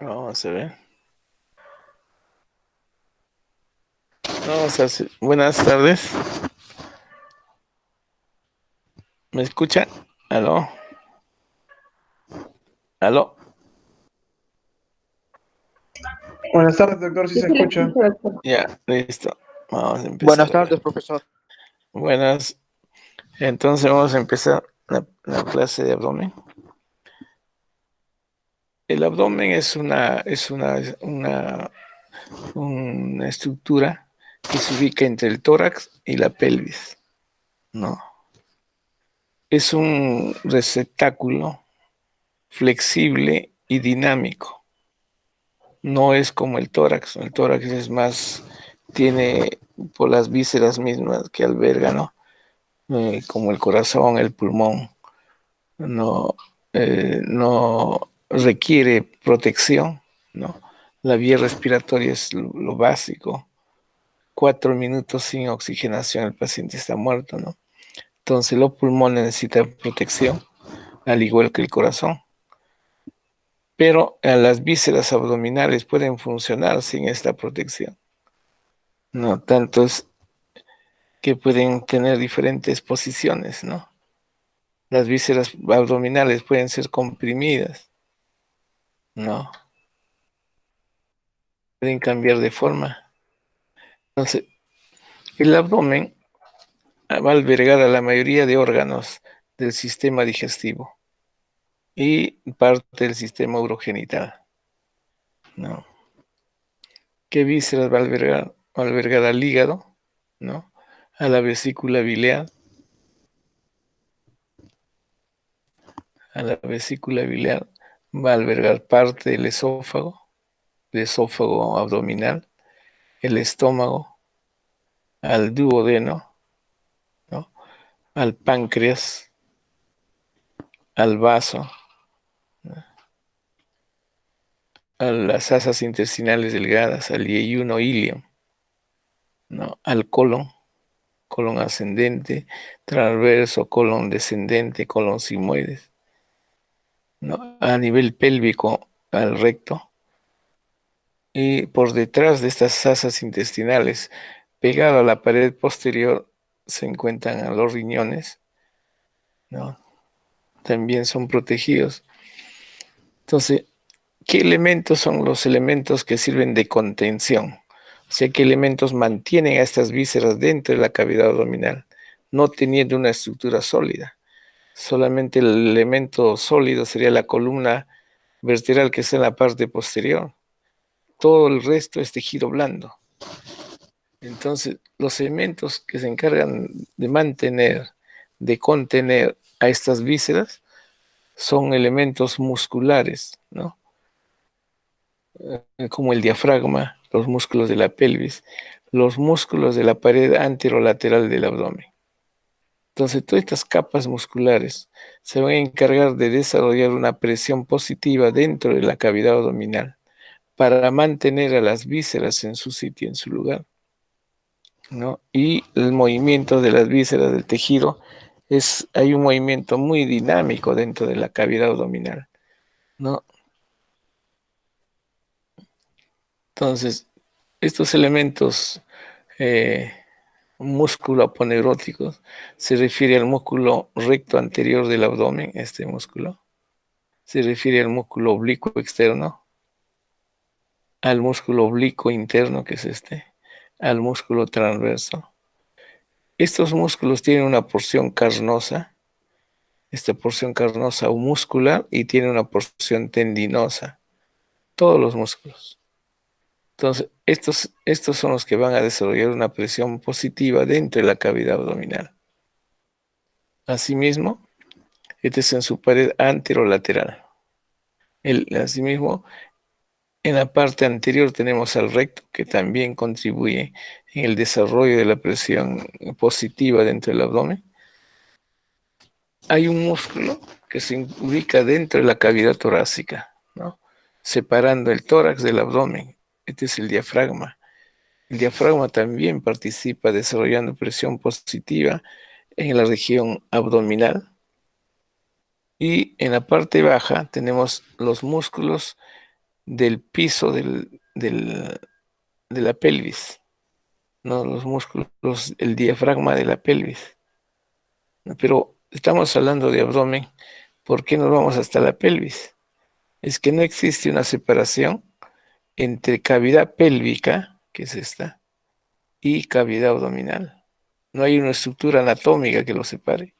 Vamos a ver. Buenas tardes. ¿Me escucha? ¿Aló? ¿Aló? Buenas tardes, doctor, si Sí, se se le escucha. escucha, doctor. Ya, listo. Vamos a empezar Buenas a ver. tardes, profesor. Buenas. Entonces vamos a empezar la clase de abdomen. El abdomen es una estructura que se ubica entre el tórax y la pelvis. No. Es un receptáculo flexible y dinámico. No es como el tórax. El tórax es más, tiene por las vísceras mismas que alberga, ¿no? Como el corazón, el pulmón. No, no requiere protección, ¿no? La vía respiratoria es lo básico. 4 minutos sin oxigenación, el paciente está muerto, ¿no? Entonces los pulmones necesitan protección, al igual que el corazón. Pero las vísceras abdominales pueden funcionar sin esta protección. No, tanto es que pueden tener diferentes posiciones, ¿no? Las vísceras abdominales pueden ser comprimidas, ¿no? Pueden cambiar de forma. Entonces, el abdomen va a albergar a la mayoría de órganos del sistema digestivo y parte del sistema urogenital, ¿no? ¿Qué vísceras va a albergar? Va a albergar al hígado, ¿no? A la vesícula biliar, va a albergar parte del esófago, el esófago abdominal, el estómago, al duodeno, ¿no? Al páncreas, al vaso, a las asas intestinales delgadas, al yeyuno ilium, ¿no? Al colon ascendente, transverso, colon descendente, colon sigmoides, ¿no? A nivel pélvico, al recto, y por detrás de estas asas intestinales, pegado a la pared posterior, se encuentran los riñones, ¿no? También son protegidos. Entonces, ¿qué elementos son los elementos que sirven de contención? O sea, ¿qué elementos mantienen a estas vísceras dentro de la cavidad abdominal, no teniendo una estructura sólida? Solamente el elemento sólido sería la columna vertebral que está en la parte posterior. Todo el resto es tejido blando. Entonces, los elementos que se encargan de mantener, de contener a estas vísceras, son elementos musculares, ¿no? Como el diafragma, los músculos de la pelvis, los músculos de la pared anterolateral del abdomen. Entonces, todas estas capas musculares se van a encargar de desarrollar una presión positiva dentro de la cavidad abdominal para mantener a las vísceras en su sitio, en su lugar, ¿no? Y el movimiento de las vísceras del tejido hay un movimiento muy dinámico dentro de la cavidad abdominal, ¿no? Entonces, estos elementos eh, músculo aponeurótico se refiere al músculo recto anterior del abdomen, este músculo. Se refiere al músculo oblicuo externo, al músculo oblicuo interno, que es este, al músculo transverso. Estos músculos tienen una porción carnosa, esta porción carnosa o muscular, y tiene una porción tendinosa, todos los músculos. Entonces, estos son los que van a desarrollar una presión positiva dentro de la cavidad abdominal. Asimismo, este es en su pared anterolateral. Asimismo, en la parte anterior tenemos al recto, que también contribuye en el desarrollo de la presión positiva dentro del abdomen. Hay un músculo que se ubica dentro de la cavidad torácica, ¿no? Separando el tórax del abdomen. Este es el diafragma. El diafragma también participa desarrollando presión positiva en la región abdominal. Y en la parte baja tenemos los músculos del piso de la pelvis, ¿no? Los músculos, el diafragma de la pelvis. ¿No? Pero estamos hablando de abdomen, ¿por qué nos vamos hasta la pelvis? Es que no existe una separación entre cavidad pélvica, que es esta, y cavidad abdominal. No hay una estructura anatómica que lo separe.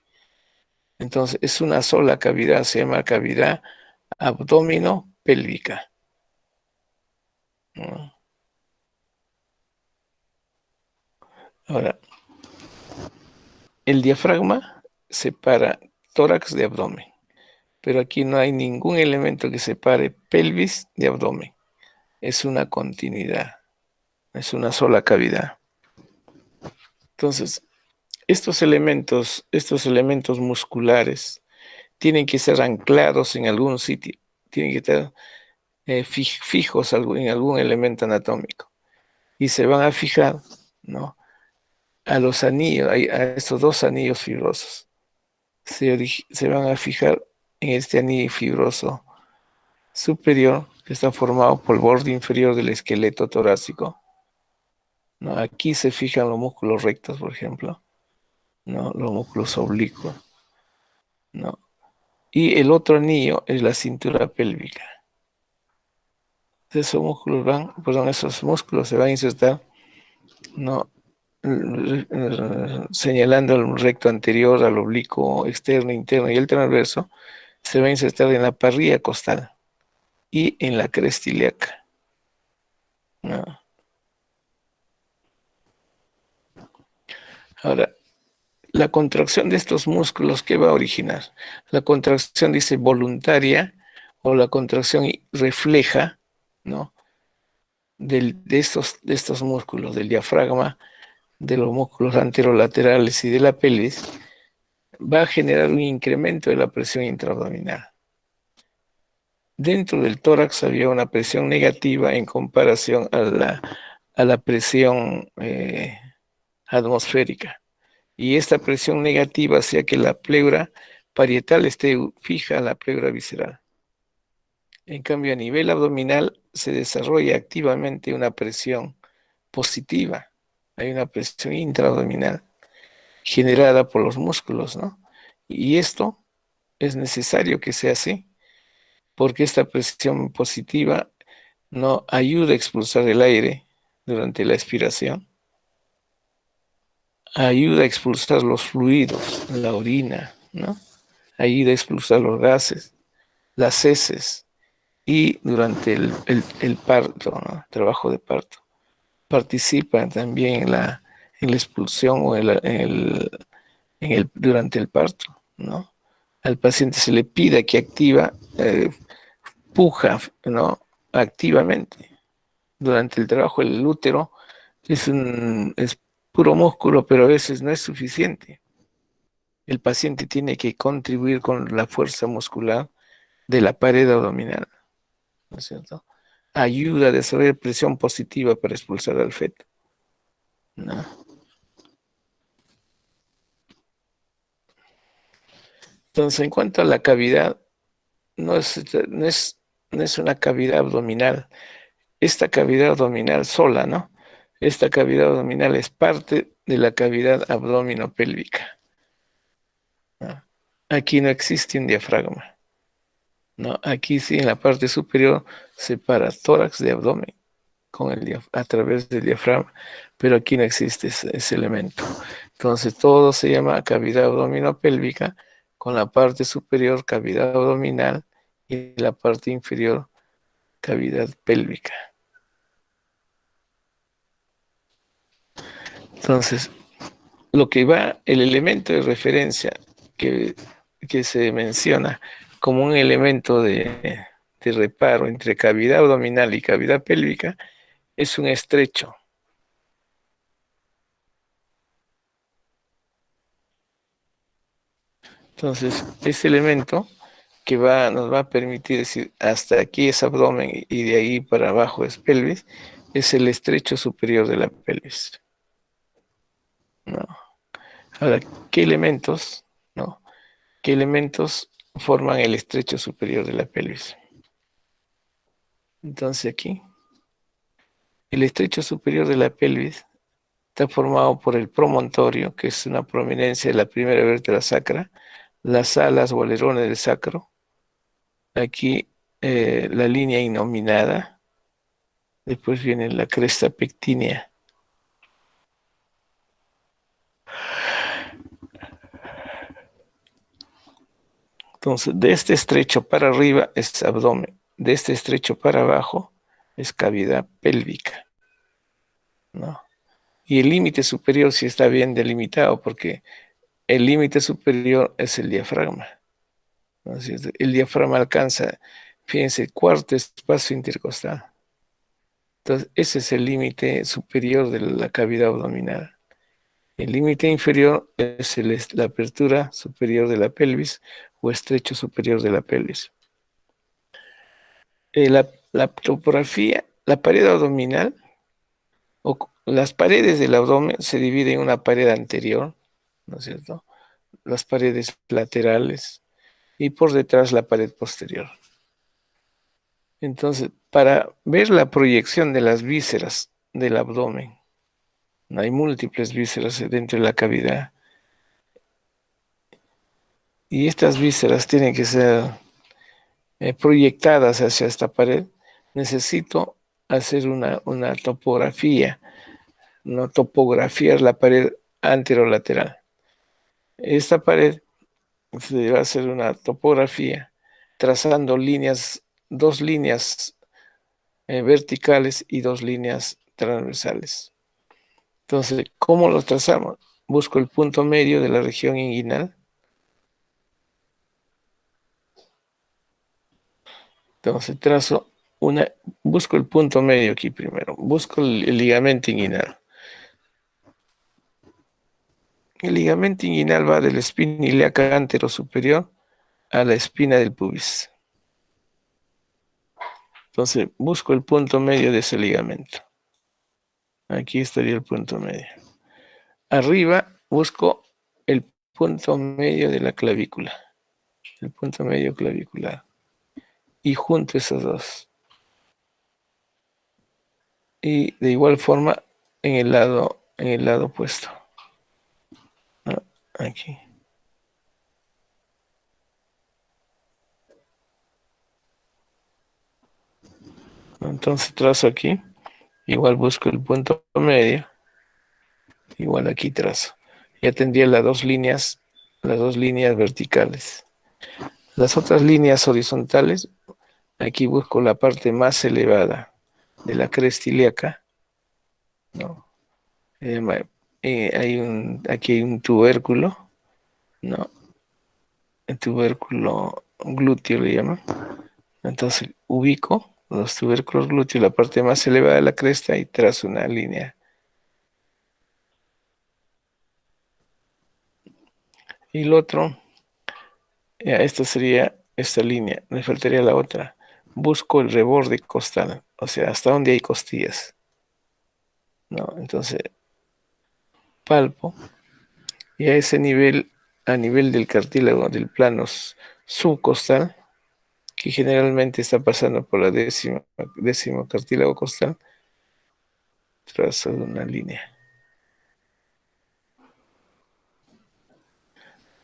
Entonces, es una sola cavidad, se llama cavidad abdominopélvica, ¿no? Ahora, el diafragma separa tórax de abdomen, pero aquí no hay ningún elemento que separe pelvis de abdomen. Es una continuidad, es una sola cavidad. Entonces, estos elementos musculares tienen que ser anclados en algún sitio, tienen que estar fijos en algún elemento anatómico y se van a fijar, ¿no? A los anillos, a estos dos anillos fibrosos. Se van a fijar en este anillo fibroso superior que está formado por el borde inferior del esqueleto torácico, ¿no? Aquí se fijan los músculos rectos, por ejemplo, ¿no? Los músculos oblicuos, ¿no? Y el otro anillo es la cintura pélvica. Esos músculos se van a insertar, ¿no? Señalando el recto anterior al oblicuo externo, interno y el transverso, se va a insertar en la parrilla costal y en la cresta ilíaca, ¿no? Ahora, la contracción de estos músculos, ¿qué va a originar? La contracción dice voluntaria o la contracción refleja, ¿no? De estos músculos, del diafragma, de los músculos anterolaterales y de la pelvis, va a generar un incremento de la presión intraabdominal. Dentro del tórax había una presión negativa en comparación a la presión atmosférica. Y esta presión negativa hacía que la pleura parietal esté fija a la pleura visceral. En cambio, a nivel abdominal se desarrolla activamente una presión positiva. Hay una presión intraabdominal generada por los músculos, ¿no? Y esto es necesario que sea así, porque esta presión positiva no ayuda a expulsar el aire durante la expiración, ayuda a expulsar los fluidos, la orina, ¿no? Ayuda a expulsar los gases, las heces y durante el parto, ¿no? Trabajo de parto. Participa también en la expulsión o durante el parto, ¿no? Al paciente se le pide que puja, ¿no? Activamente. Durante el trabajo el útero es puro músculo, pero a veces no es suficiente. El paciente tiene que contribuir con la fuerza muscular de la pared abdominal, ¿no es cierto? Ayuda a desarrollar presión positiva para expulsar al feto, ¿no? Entonces, en cuanto a la cavidad, no es, no es, no es una cavidad abdominal. Esta cavidad abdominal sola, ¿no? Esta cavidad abdominal es parte de la cavidad abdominopélvica, ¿no? Aquí no existe un diafragma, ¿no? Aquí sí, en la parte superior separa tórax de abdomen a través del diafragma, pero aquí no existe ese elemento. Entonces todo se llama cavidad abdominopélvica, con la parte superior cavidad abdominal y la parte inferior cavidad pélvica. Entonces, el elemento de referencia que, que se menciona como un elemento de reparo entre cavidad abdominal y cavidad pélvica es un estrecho. Entonces, ese elemento nos va a permitir decir hasta aquí es abdomen y de ahí para abajo es pelvis, es el estrecho superior de la pelvis, ¿no? Ahora, ¿qué elementos, no? ¿Qué elementos forman el estrecho superior de la pelvis? Entonces aquí, el estrecho superior de la pelvis está formado por el promontorio, que es una prominencia de la primera vértebra sacra, las alas o alerones del sacro, aquí la línea innominada, después viene la cresta pectínea. Entonces, de este estrecho para arriba es abdomen, de este estrecho para abajo es cavidad pélvica, ¿no? Y el límite superior sí está bien delimitado porque el límite superior es el diafragma, ¿no? El diafragma alcanza, fíjense, el cuarto espacio intercostal. Entonces, ese es el límite superior de la cavidad abdominal. El límite inferior es la apertura superior de la pelvis o estrecho superior de la pelvis. La topografía, la pared abdominal, o las paredes del abdomen se dividen en una pared anterior, ¿no es cierto? Las paredes laterales y por detrás la pared posterior. Entonces, para ver la proyección de las vísceras del abdomen, hay múltiples vísceras dentro de la cavidad y estas vísceras tienen que ser proyectadas hacia esta pared. Necesito hacer una topografía, no topografiar la pared anterolateral. Esta pared se debe hacer una topografía trazando líneas, dos líneas verticales y dos líneas transversales. Entonces, ¿cómo los trazamos? Busco el punto medio de la región inguinal. Entonces, busco el punto medio aquí primero. Busco el ligamento inguinal. El ligamento inguinal va de la espina ilíaca anterosuperior a la espina del pubis. Entonces, busco el punto medio de ese ligamento. Aquí estaría el punto medio. Arriba busco el punto medio de la clavícula, el punto medio clavicular. Y junto esos dos. Y de igual forma en el lado opuesto. ¿No? Aquí. Entonces trazo aquí. Igual busco el punto medio. Igual aquí trazo. Ya tendría las dos líneas verticales. Las otras líneas horizontales, aquí busco la parte más elevada de la cresta ilíaca, ¿no? Aquí hay un tubérculo, ¿no? El tubérculo glúteo le llaman. Entonces ubico los tubérculos glúteos, la parte más elevada de la cresta y trazo una línea. Y el otro, esta sería esta línea, me faltaría la otra. Busco el reborde costal, o sea, hasta donde hay costillas, ¿no? Entonces palpo y a ese nivel, a nivel del cartílago del plano subcostal, que generalmente está pasando por la décimo cartílago costal, trazo una línea,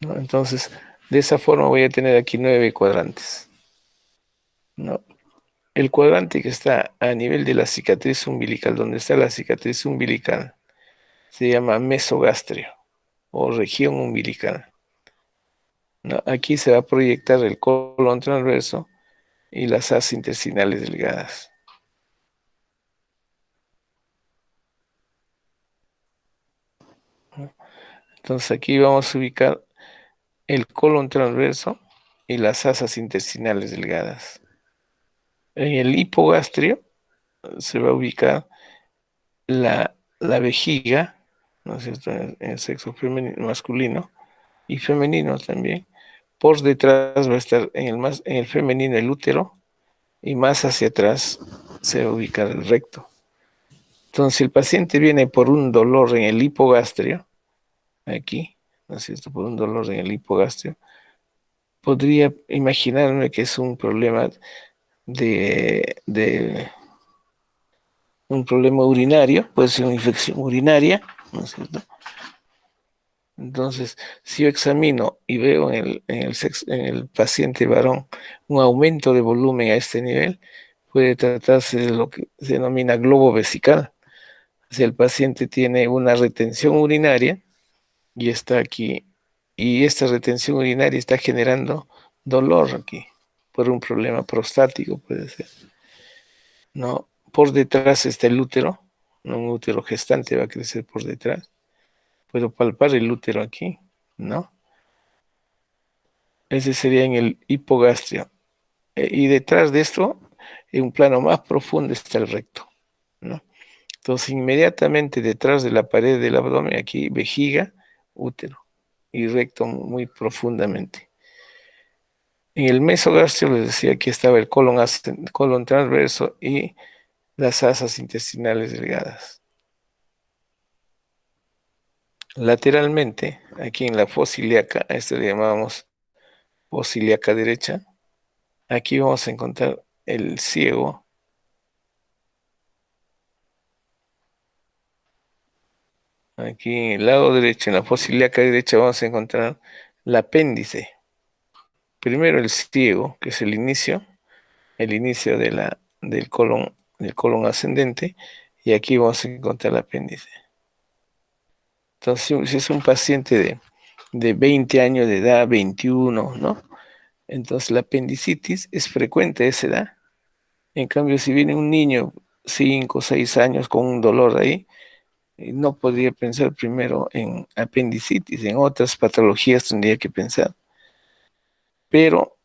¿no? Entonces, de esa forma voy a tener aquí 9 cuadrantes, ¿no? El cuadrante que está a nivel de la cicatriz umbilical, donde está la cicatriz umbilical, se llama mesogastrio o región umbilical, ¿no? Aquí se va a proyectar el colon transverso y las asas intestinales delgadas, ¿no? Entonces aquí vamos a ubicar el colon transverso y las asas intestinales delgadas. En el hipogastrio se va a ubicar la vejiga, ¿no es cierto?, en el sexo femenino, masculino y femenino también. Por detrás va a estar en el femenino el útero y más hacia atrás se va a ubicar el recto. Entonces, si el paciente viene por un dolor en el hipogastrio, aquí, ¿no es cierto?, por un dolor en el hipogastrio, podría imaginarme que es un problema de un problema urinario, puede ser una infección urinaria, ¿no es cierto? Entonces, si yo examino y veo en el paciente varón un aumento de volumen a este nivel, puede tratarse de lo que se denomina globo vesical. Si el paciente tiene una retención urinaria y está aquí, y esta retención urinaria está generando dolor aquí, por un problema prostático puede ser, ¿no? Por detrás está el útero, ¿no? Un útero gestante va a crecer por detrás. Puedo palpar el útero aquí, ¿no? Ese sería en el hipogastrio. Y detrás de esto, en un plano más profundo está el recto, ¿no? Entonces, inmediatamente detrás de la pared del abdomen, aquí, vejiga, útero y recto muy profundamente. En el mesogastrio les decía que estaba el colon transverso y las asas intestinales delgadas. Lateralmente, aquí en la fosa ilíaca, a esto le llamamos fosa ilíaca derecha, aquí vamos a encontrar el ciego. Aquí en el lado derecho, en la fosa ilíaca derecha, vamos a encontrar el apéndice. Primero el ciego, que es el inicio de del colon ascendente, y aquí vamos a encontrar el apéndice. Entonces, si es un paciente de 20 años de edad, 21, ¿no? Entonces, la apendicitis es frecuente a esa edad. En cambio, si viene un niño 5 o 6 años con un dolor ahí, no podría pensar primero en apendicitis, en otras patologías tendría que pensar. Pero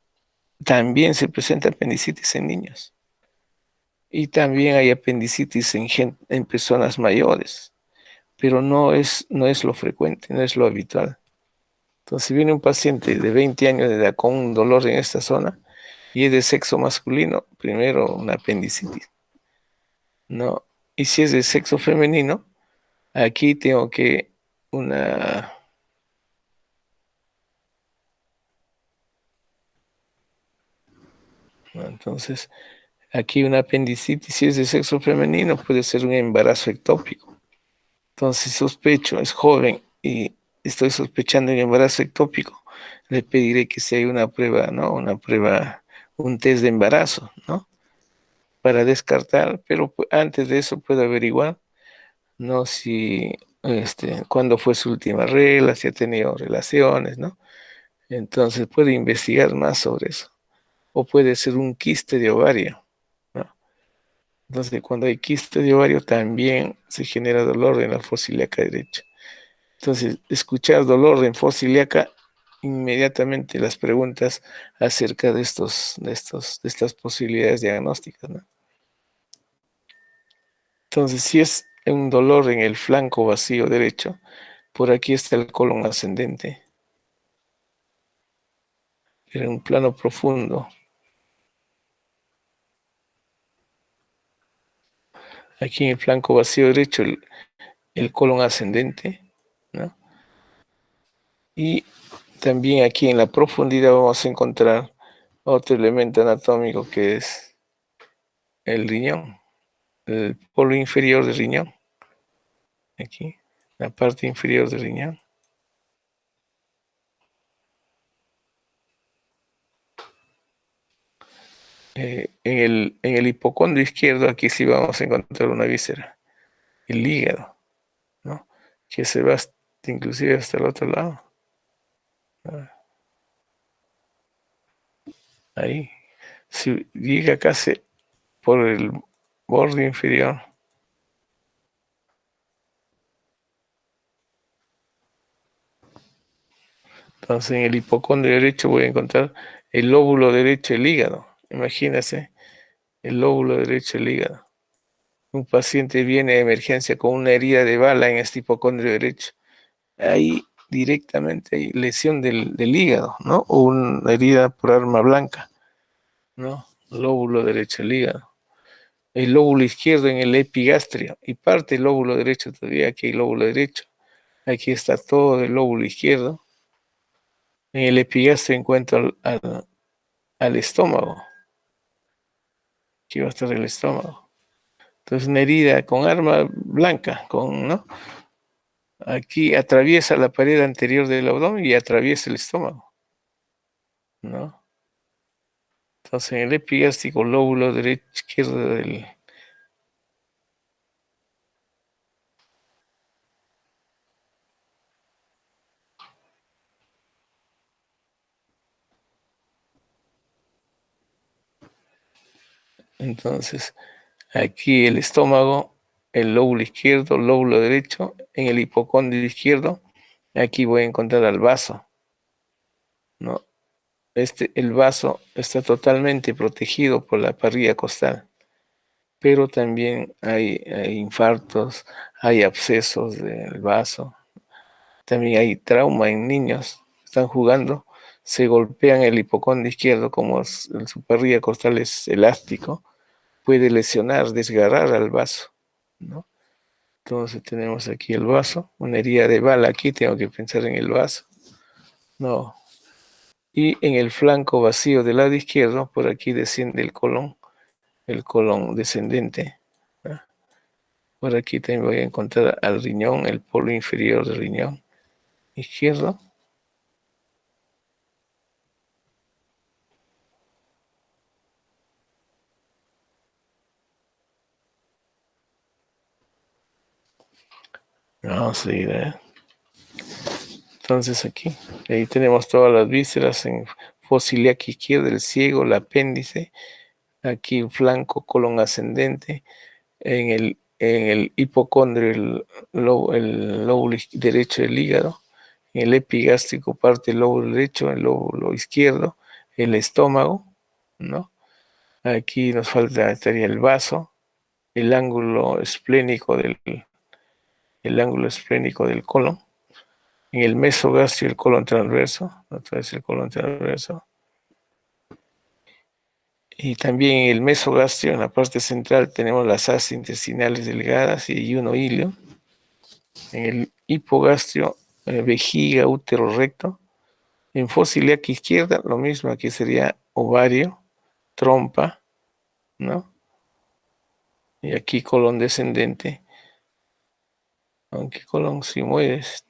también se presenta apendicitis en niños. Y también hay apendicitis en personas mayores, pero no es lo frecuente, no es lo habitual. Entonces, si viene un paciente de 20 años de edad con un dolor en esta zona y es de sexo masculino, primero una apendicitis, ¿no? Y si es de sexo femenino, aquí tengo que una, ¿no? Entonces, aquí una apendicitis, si es de sexo femenino, puede ser un embarazo ectópico. Entonces, si sospecho, es joven y estoy sospechando un embarazo ectópico, le pediré que se haga una prueba, ¿no? Una prueba, un test de embarazo, ¿no? Para descartar, pero antes de eso puedo averiguar, ¿no? Si, cuándo fue su última regla, si ha tenido relaciones, ¿no? Entonces puede investigar más sobre eso. O puede ser un quiste de ovario, ¿no? Entonces, cuando hay quiste de ovario, también se genera dolor en la fosa ilíaca derecha. Entonces, escuchar dolor en fosa ilíaca, inmediatamente las preguntas acerca de estas posibilidades diagnósticas, ¿no? Entonces, si es un dolor en el flanco vacío derecho, por aquí está el colon ascendente, en un plano profundo. Aquí en el flanco vacío derecho, el colon ascendente, ¿no? Y también aquí en la profundidad vamos a encontrar otro elemento anatómico que es el riñón, el polo inferior del riñón. Aquí, la parte inferior del riñón. En el hipocondrio izquierdo, aquí sí vamos a encontrar una víscera, el hígado, ¿no? Que se va inclusive hasta el otro lado. Ahí. Si llega casi por el borde inferior. Entonces en el hipocondrio derecho voy a encontrar el lóbulo derecho del hígado. Imagínense, el lóbulo derecho del hígado. Un paciente viene de emergencia con una herida de bala en este hipocondrio derecho. Ahí directamente hay lesión del hígado, ¿no? O una herida por arma blanca, ¿no? Lóbulo derecho del hígado. El lóbulo izquierdo en el epigastrio y parte del lóbulo derecho todavía. Aquí hay lóbulo derecho. Aquí está todo el lóbulo izquierdo. En el epigastrio encuentro al estómago. Aquí va a estar el estómago. Entonces, una herida con arma blanca, ¿no? Aquí atraviesa la pared anterior del abdomen y atraviesa el estómago, ¿no? Entonces, en el epigástrico lóbulo derecho, izquierdo del... Entonces, aquí el estómago, el lóbulo izquierdo, lóbulo derecho, en el hipocondrio izquierdo, aquí voy a encontrar al vaso, ¿no? El vaso está totalmente protegido por la parrilla costal, pero también hay infartos, hay abscesos del vaso, también hay trauma en niños, están jugando, se golpean el hipocondrio izquierdo, como su parrilla costal es elástico, puede lesionar, desgarrar al vaso, ¿no? Entonces tenemos aquí el vaso, una herida de bala aquí, tengo que pensar en el vaso, no. Y en el flanco vacío del lado izquierdo, por aquí desciende el colon descendente, ¿no? Por aquí también voy a encontrar al riñón, el polo inferior del riñón izquierdo. Vamos a ir, entonces aquí, ahí tenemos todas las vísceras en fosa ilíaca izquierda, el ciego, el apéndice, aquí el flanco, colon ascendente, en el hipocondrio, el lóbulo derecho del hígado, en el epigástrico parte el lóbulo derecho, el lóbulo izquierdo, el estómago, ¿no? Aquí nos falta, estaría el vaso, el ángulo esplénico del colon, en el mesogastrio el colon transverso, otra vez el colon transverso, y también en el mesogastrio, en la parte central, tenemos las asas intestinales delgadas y uno hilo. En el hipogastrio, vejiga, útero recto. En fosa ilíaca izquierda, lo mismo, aquí sería ovario, trompa, ¿no? Y aquí colon descendente, aunque colon si mueves.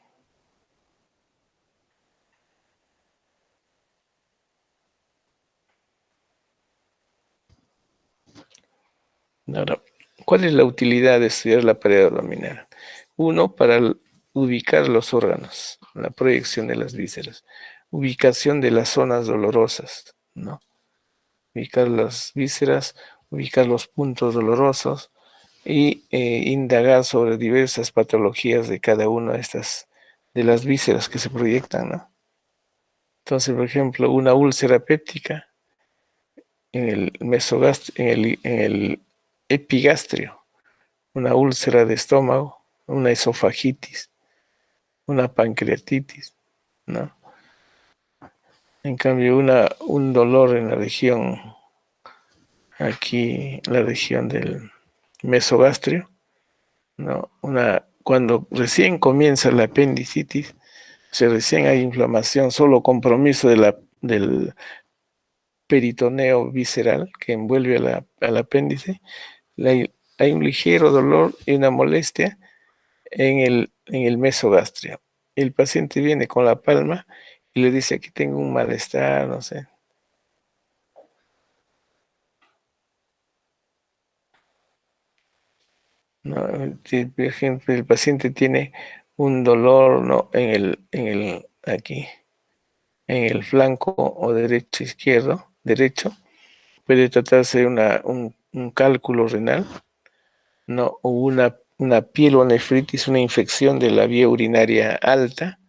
Ahora, ¿cuál es la utilidad de estudiar la pared abdominal? Uno, para ubicar los órganos, la proyección de las vísceras, ubicación de las zonas dolorosas, ¿no? Ubicar las vísceras, ubicar los puntos dolorosos y indagar sobre diversas patologías de cada una de las vísceras que se proyectan, ¿no? Entonces, por ejemplo, una úlcera péptica en el mesogastrio, en el epigastrio, una úlcera de estómago, una esofagitis, una pancreatitis, ¿no? En cambio, un dolor en la región, aquí, la región del mesogastrio, ¿no? Cuando recién comienza la apendicitis, si recién hay inflamación, solo compromiso del peritoneo visceral que envuelve al apéndice, hay un ligero dolor y una molestia en el mesogastrio. El paciente viene con la palma y le dice, aquí tengo un malestar, no sé. ¿No? Por ejemplo, el paciente tiene un dolor, ¿no? Aquí, en el flanco o derecho, puede tratarse de un cálculo renal, ¿no? O una pielonefritis, una infección de la vía urinaria alta,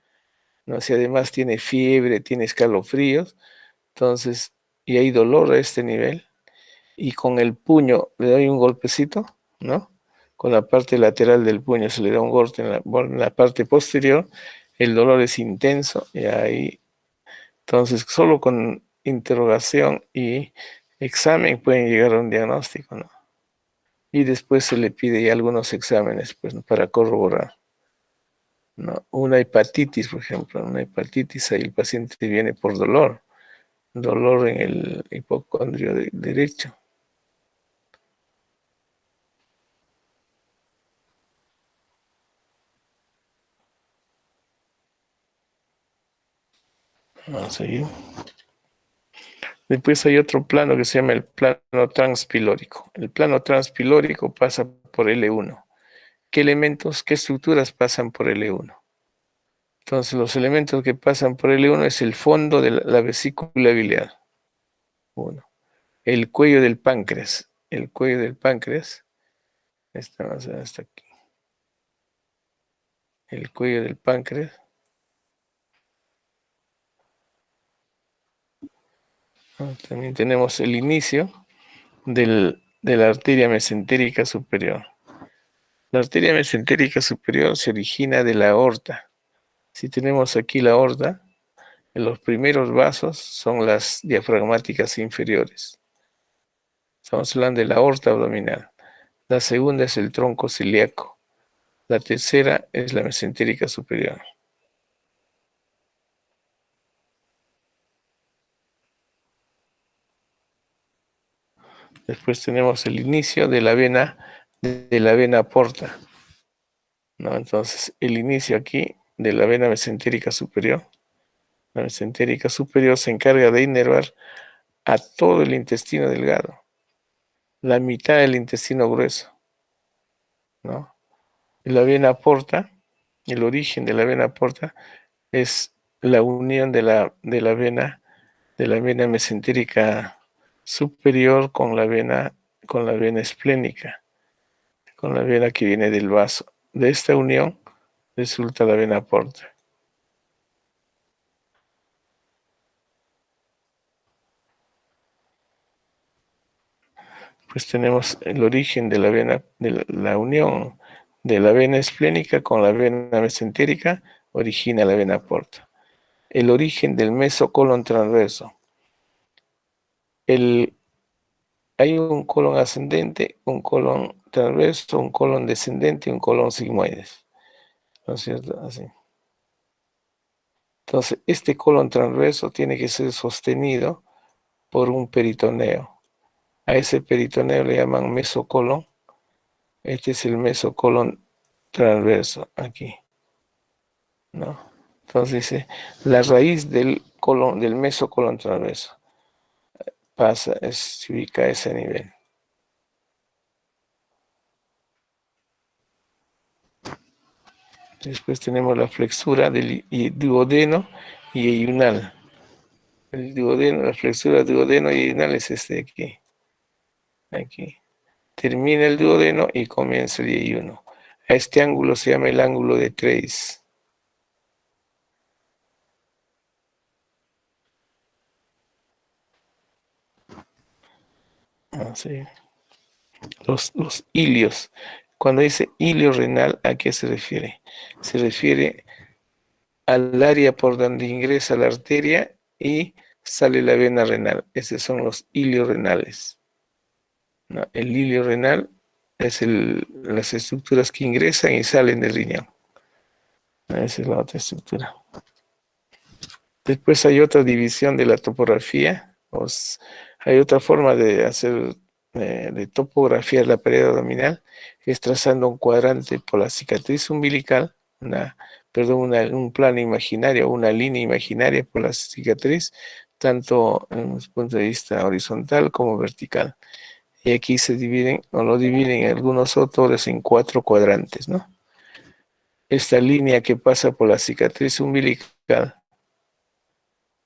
¿no? Si además tiene fiebre, tiene escalofríos, entonces, y hay dolor a este nivel, y con el puño le doy un golpecito, ¿no? Con la parte lateral del puño se le da un golpe en la parte posterior, el dolor es intenso, y ahí, entonces, solo con interrogación y examen pueden llegar a un diagnóstico, ¿no? Y después se le pide ya algunos exámenes, pues, ¿no? Para corroborar, ¿no? Una hepatitis, por ejemplo, una hepatitis, ahí el paciente viene por dolor en el hipocondrio derecho, Vamos a seguir. Después hay otro plano que se llama el plano transpilórico. El plano transpilórico pasa por L1. ¿Qué elementos, qué estructuras pasan por L1? Entonces, los elementos que pasan por L1 es el fondo de la vesícula biliar. Uno. El cuello del páncreas. El cuello del páncreas. Hasta aquí. El cuello del páncreas. También tenemos el inicio de la arteria mesentérica superior. La arteria mesentérica superior se origina de la aorta. Si tenemos aquí la aorta, los primeros vasos son las diafragmáticas inferiores. Estamos hablando de la aorta abdominal. La segunda es el tronco celíaco. La tercera es la mesentérica superior. Después tenemos el inicio de la vena porta, ¿no? Entonces, el inicio aquí de la vena mesentérica superior. La mesentérica superior se encarga de inervar a todo el intestino delgado, la mitad del intestino grueso, ¿no? La vena porta, el origen de la vena porta es la unión de la vena mesentérica superior con la vena esplénica, con la vena que viene del vaso. De esta unión resulta la vena porta. Pues tenemos el origen de la unión de la vena esplénica con la vena mesentérica, origina la vena porta. El origen del mesocolon transverso. Hay un colon ascendente, un colon transverso, un colon descendente y un colon sigmoides. ¿No es cierto? Así. Entonces, este colon transverso tiene que ser sostenido por un peritoneo. A ese peritoneo le llaman mesocolon. Este es el mesocolon transverso, aquí, ¿no? Entonces dice, la raíz del mesocolon transverso se ubica a ese nivel. Después tenemos la flexura del duodeno y iyunal. El duodeno, la flexura duodeno y iyunal es este de aquí. Aquí. Termina el duodeno y comienza el iyuno. A este ángulo se llama el ángulo de Treis. Así. Los ilios. Cuando dice ilio renal, ¿a qué se refiere? Se refiere al área por donde ingresa la arteria y sale la vena renal. Esos son los ilios renales, ¿no? El ilio renal es las estructuras que ingresan y salen del riñón. Esa es la otra estructura. Después hay otra división de la topografía. Hay otra forma de hacer, de topografiar la pared abdominal, que es trazando un cuadrante por la cicatriz umbilical, un plano imaginario, una línea imaginaria por la cicatriz, tanto en un punto de vista horizontal como vertical. Y aquí se dividen, o lo dividen algunos autores en 4 cuadrantes, ¿no? Esta línea que pasa por la cicatriz umbilical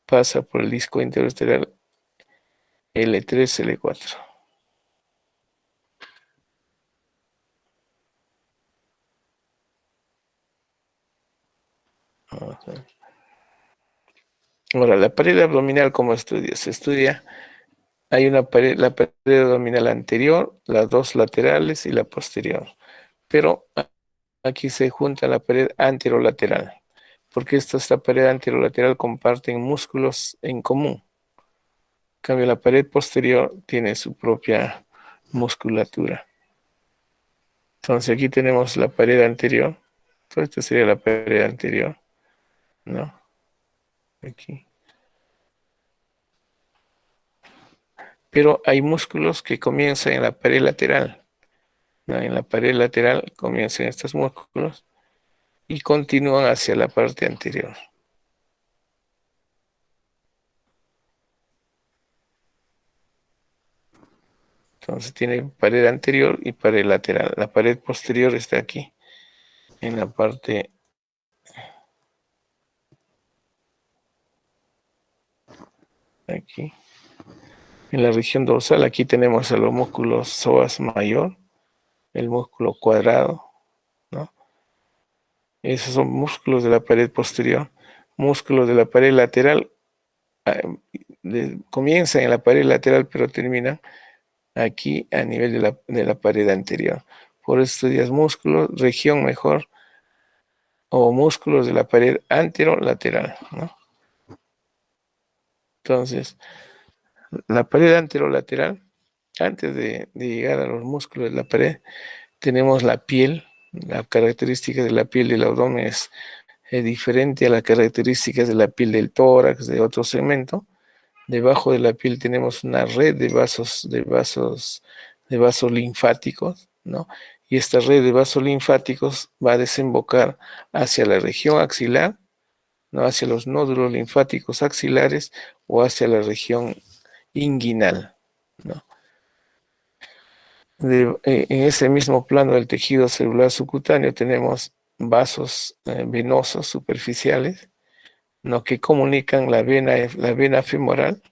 pasa por el disco intervertebral L3, L4. Ahora, la pared abdominal, ¿cómo estudia? Se estudia, hay la pared abdominal anterior, las dos laterales y la posterior. Pero aquí se junta la pared anterolateral, porque esta pared anterolateral comparten músculos en común. En cambio, la pared posterior tiene su propia musculatura. Entonces aquí tenemos la pared anterior. Entonces esta sería la pared anterior, ¿no? Aquí. Pero hay músculos que comienzan en la pared lateral, ¿no? En la pared lateral comienzan estos músculos y continúan hacia la parte anterior. Entonces tiene pared anterior y pared lateral. La pared posterior está aquí, en la parte aquí. En la región dorsal, aquí tenemos a los músculos psoas mayor, el músculo cuadrado, ¿no? Esos son músculos de la pared posterior. Músculos de la pared lateral comienzan en la pared lateral, pero terminan aquí a nivel de la pared anterior. Por eso estudias músculos, región mejor, o músculos de la pared anterolateral, ¿no? Entonces, la pared anterolateral, antes de llegar a los músculos de la pared, tenemos la piel. La característica de la piel del abdomen es diferente a las características de la piel del tórax, de otro segmento. Debajo de la piel tenemos una red de vasos linfáticos, ¿no? Y esta red de vasos linfáticos va a desembocar hacia la región axilar, ¿no? Hacia los nódulos linfáticos axilares o hacia la región inguinal, ¿no? En ese mismo plano del tejido celular subcutáneo tenemos vasos venosos superficiales, ¿no? Que comunican la vena femoral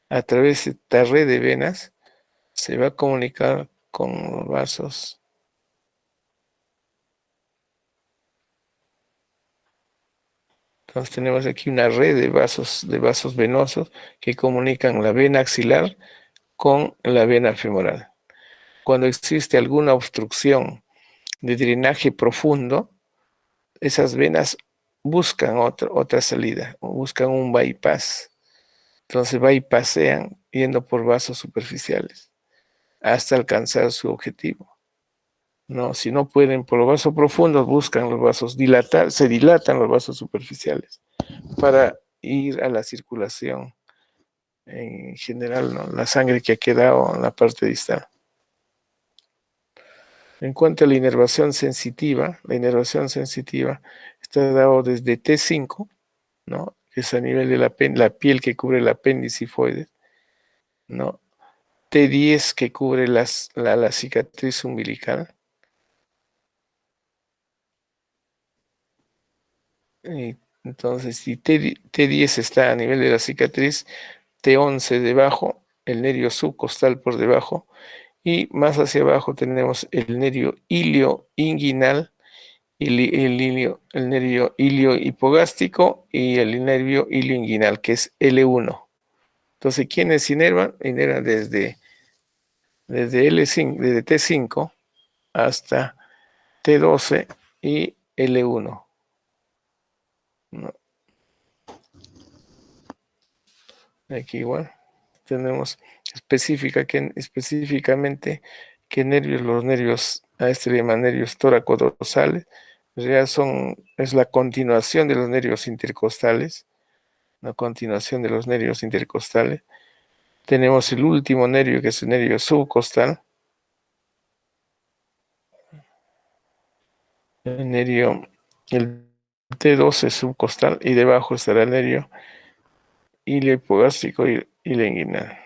a través de esta red de venas. Se va a comunicar con los vasos. Entonces tenemos aquí una red de vasos venosos que comunican la vena axilar con la vena femoral. Cuando existe alguna obstrucción de drenaje profundo, esas venas buscan otra salida, o buscan un bypass. Entonces bypassean yendo por vasos superficiales hasta alcanzar su objetivo. No, si no pueden por los vasos profundos, buscan los vasos dilatar, se dilatan los vasos superficiales para ir a la circulación en general, ¿no? La sangre que ha quedado en la parte distal. En cuanto a la inervación sensitiva está dado desde T5, ¿no? Que es a nivel de la piel que cubre el apéndice hifoide, ¿no? T10 que cubre la cicatriz umbilical. Y entonces, si T10 está a nivel de la cicatriz, T11 debajo, el nervio subcostal por debajo, y más hacia abajo tenemos el nervio ilioinguinal, el nervio iliohipogástrico y el nervio ilioinguinal, que es L1. Entonces, ¿quiénes inervan? Inervan desde L5, desde T5 hasta T12 y L1, ¿no? Aquí igual tenemos específicamente qué nervios, los nervios, a este le llaman nervios tóraco-dorsales, es la continuación de los nervios intercostales, la continuación de los nervios intercostales. Tenemos el último nervio, que es el nervio subcostal, el T12 subcostal, y debajo estará el nervio iliohipogástrico y ilioinguinal.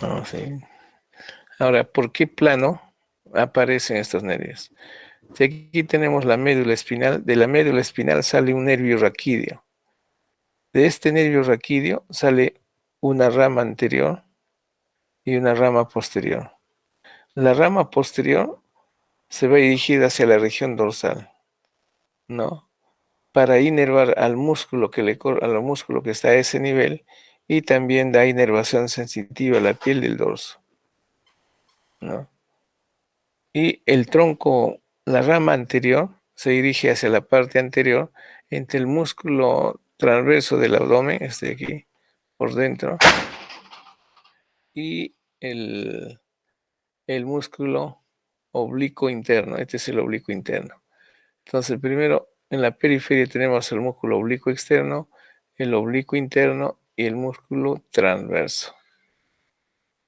Vamos a ir. Ahora, ¿por qué plano aparecen estos nervios? Si aquí tenemos la médula espinal, de la médula espinal sale un nervio raquídeo. De este nervio raquídeo sale una rama anterior y una rama posterior. La rama posterior se va dirigida hacia la región dorsal, ¿no? Para inervar al músculo al músculo que está a ese nivel, y también da inervación sensitiva a la piel del dorso, ¿no? Y el tronco, la rama anterior, se dirige hacia la parte anterior, entre el músculo transverso del abdomen, este de aquí, por dentro, y el músculo oblicuo interno. Este es el oblicuo interno. Entonces, primero, en la periferia tenemos el músculo oblicuo externo, el oblicuo interno y el músculo transverso.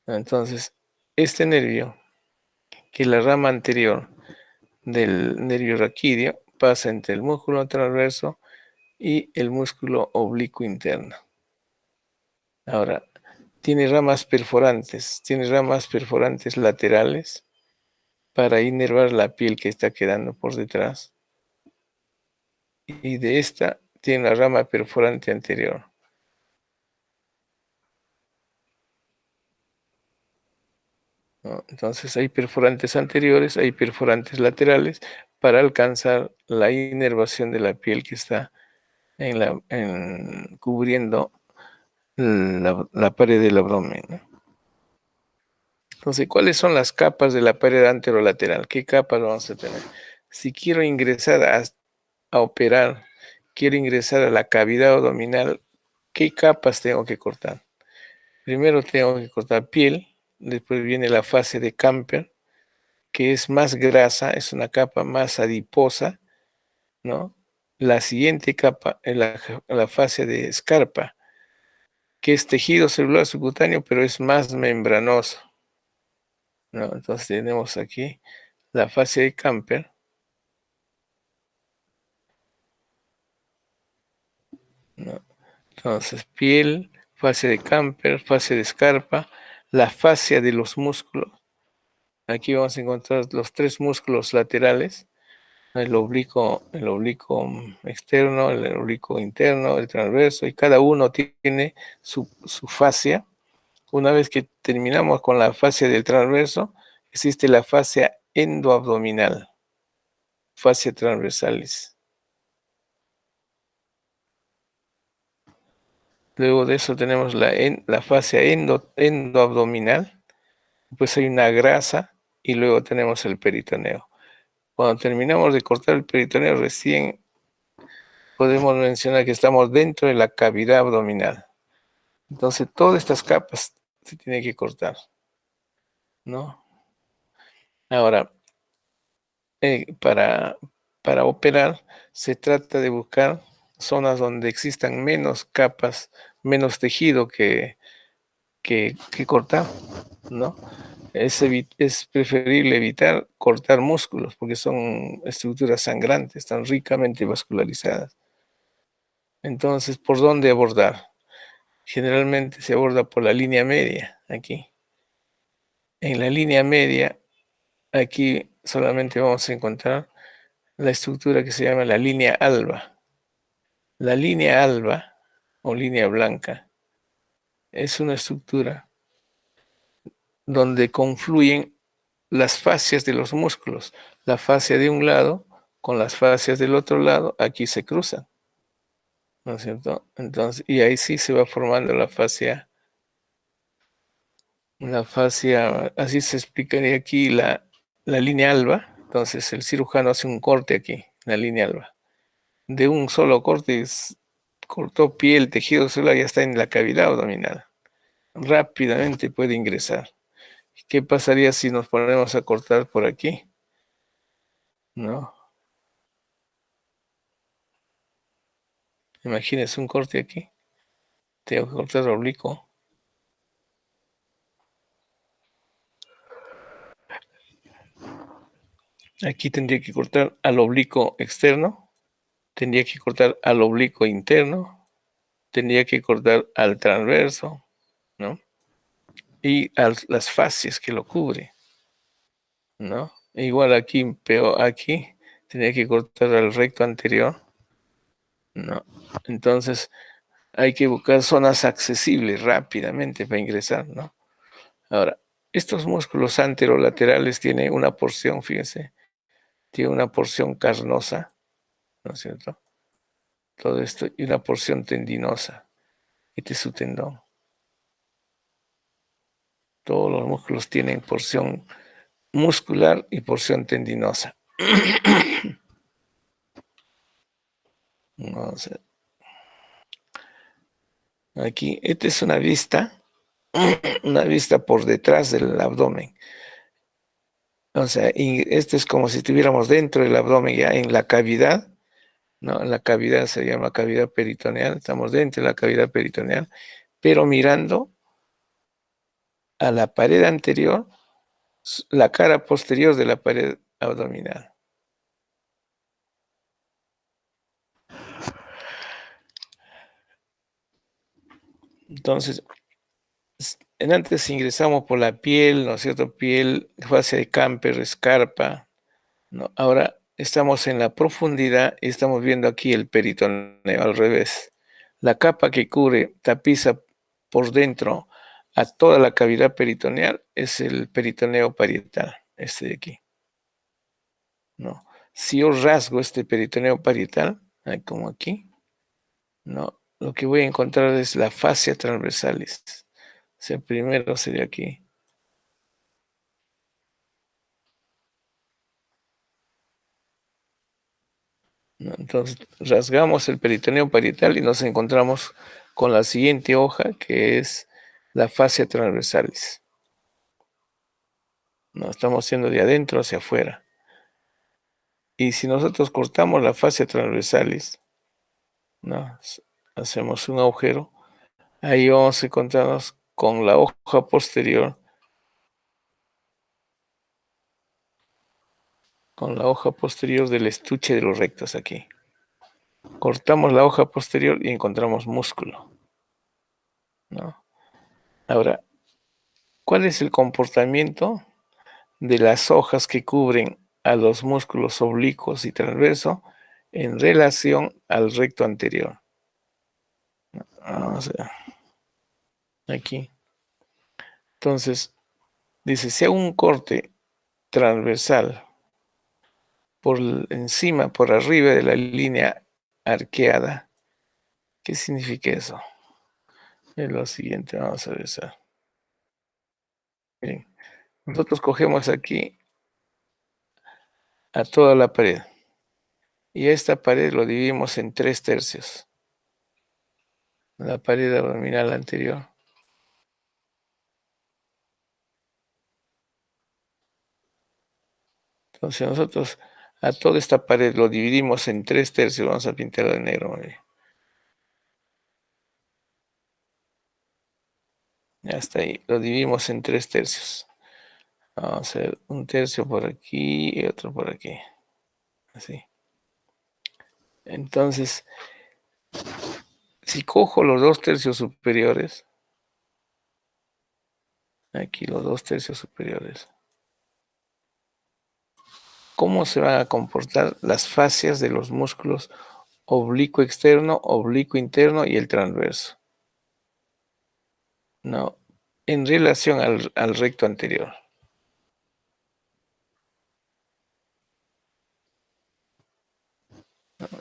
Entonces, este nervio, que es la rama anterior del nervio raquídeo, pasa entre el músculo transverso y el músculo oblicuo interno. Ahora, tiene ramas perforantes laterales para inervar la piel que está quedando por detrás. Y de esta tiene una rama perforante anterior. ¿No? Entonces hay perforantes anteriores, hay perforantes laterales para alcanzar la inervación de la piel que está cubriendo la pared del abdomen, ¿no? Entonces, ¿cuáles son las capas de la pared anterolateral? ¿Qué capas vamos a tener? Si quiero ingresar a operar, quiero ingresar a la cavidad abdominal, ¿qué capas tengo que cortar? Primero tengo que cortar piel, después viene la fase de Camper, que es más grasa, es una capa más adiposa, ¿no? La siguiente capa es la fase de Scarpa, que es tejido celular subcutáneo, pero es más membranoso, ¿no? Entonces tenemos aquí la fase de Camper, ¿no? Entonces, piel, fase de Camper, fase de Scarpa, la fascia de los músculos. Aquí vamos a encontrar los tres músculos laterales, el oblicuo externo, el oblicuo interno, el transverso, y cada uno tiene su fascia. Una vez que terminamos con la fascia del transverso, existe la fascia endoabdominal, fascia transversalis. Luego de eso tenemos la fascia endoabdominal, pues hay una grasa y luego tenemos el peritoneo. Cuando terminamos de cortar el peritoneo, recién podemos mencionar que estamos dentro de la cavidad abdominal. Entonces, todas estas capas se tienen que cortar, ¿no? Ahora, para operar, se trata de buscar zonas donde existan menos capas, menos tejido que cortar, ¿no? Es preferible evitar cortar músculos porque son estructuras sangrantes, están ricamente vascularizadas. Entonces, ¿por dónde abordar? Generalmente se aborda por la línea media, aquí. En la línea media, aquí solamente vamos a encontrar la estructura que se llama la línea alba. La línea alba o línea blanca es una estructura donde confluyen las fascias de los músculos. La fascia de un lado con las fascias del otro lado, aquí se cruzan, ¿no es cierto? Entonces, y ahí sí se va formando así se explicaría aquí la línea alba. Entonces el cirujano hace un corte aquí, la línea alba. De un solo corte, cortó piel, tejido celular, ya está en la cavidad abdominal. Rápidamente puede ingresar. ¿Qué pasaría si nos ponemos a cortar por aquí? ¿No? Imagínense un corte aquí. Tengo que cortar oblicuo. Aquí tendría que cortar al oblicuo externo. Tendría que cortar al oblicuo interno. Tendría que cortar al transverso, ¿no? Y a las fascias que lo cubre, ¿no? Igual aquí, peor aquí, tendría que cortar al recto anterior, ¿no? Entonces, hay que buscar zonas accesibles rápidamente para ingresar, ¿no? Ahora, estos músculos anterolaterales tienen una porción, fíjense, tiene una porción carnosa, ¿no es cierto? Todo esto y una porción tendinosa. Este es su tendón. Todos los músculos tienen porción muscular y porción tendinosa. Vamos a ver. Aquí, esta es una vista por detrás del abdomen. O sea, esto es como si estuviéramos dentro del abdomen, ya en la cavidad, ¿no? La cavidad se llama cavidad peritoneal, estamos dentro de la cavidad peritoneal, pero mirando a la pared anterior, la cara posterior de la pared abdominal. Entonces, antes ingresamos por la piel, ¿no es cierto? Piel, fascia de Camper, escarpa, ¿no? Ahora estamos en la profundidad y estamos viendo aquí el peritoneo al revés. La capa que cubre, tapiza por dentro a toda la cavidad peritoneal es el peritoneo parietal, este de aquí, ¿no? Si yo rasgo este peritoneo parietal, como aquí, ¿no? Lo que voy a encontrar es la fascia transversalis. O sea, primero sería aquí. ¿No? Entonces, rasgamos el peritoneo parietal y nos encontramos con la siguiente hoja, que es la fascia transversalis. ¿No? Estamos yendo de adentro hacia afuera. Y si nosotros cortamos la fascia transversalis, ¿no? Hacemos un agujero, ahí vamos a encontrarnos con la hoja posterior, del estuche de los rectos aquí. Cortamos la hoja posterior y encontramos músculo, ¿no? Ahora, ¿cuál es el comportamiento de las hojas que cubren a los músculos oblicuos y transverso en relación al recto anterior? Vamos a ver, aquí. Entonces, dice, si hago un corte transversal por encima, por arriba de la línea arqueada, ¿qué significa eso? Es lo siguiente, vamos a ver eso. Miren, nosotros cogemos aquí a toda la pared y esta pared lo dividimos en 3/3. La pared abdominal anterior. Entonces nosotros a toda esta pared lo dividimos en 3/3, vamos a pintarlo de negro. Ya está ahí, lo dividimos en 3/3. Vamos a hacer un tercio por aquí y otro por aquí. Así. Entonces, si cojo los 2/3 superiores, aquí los 2/3 superiores, ¿cómo se van a comportar las fascias de los músculos oblicuo externo, oblicuo interno y el transverso? No, en relación al recto anterior.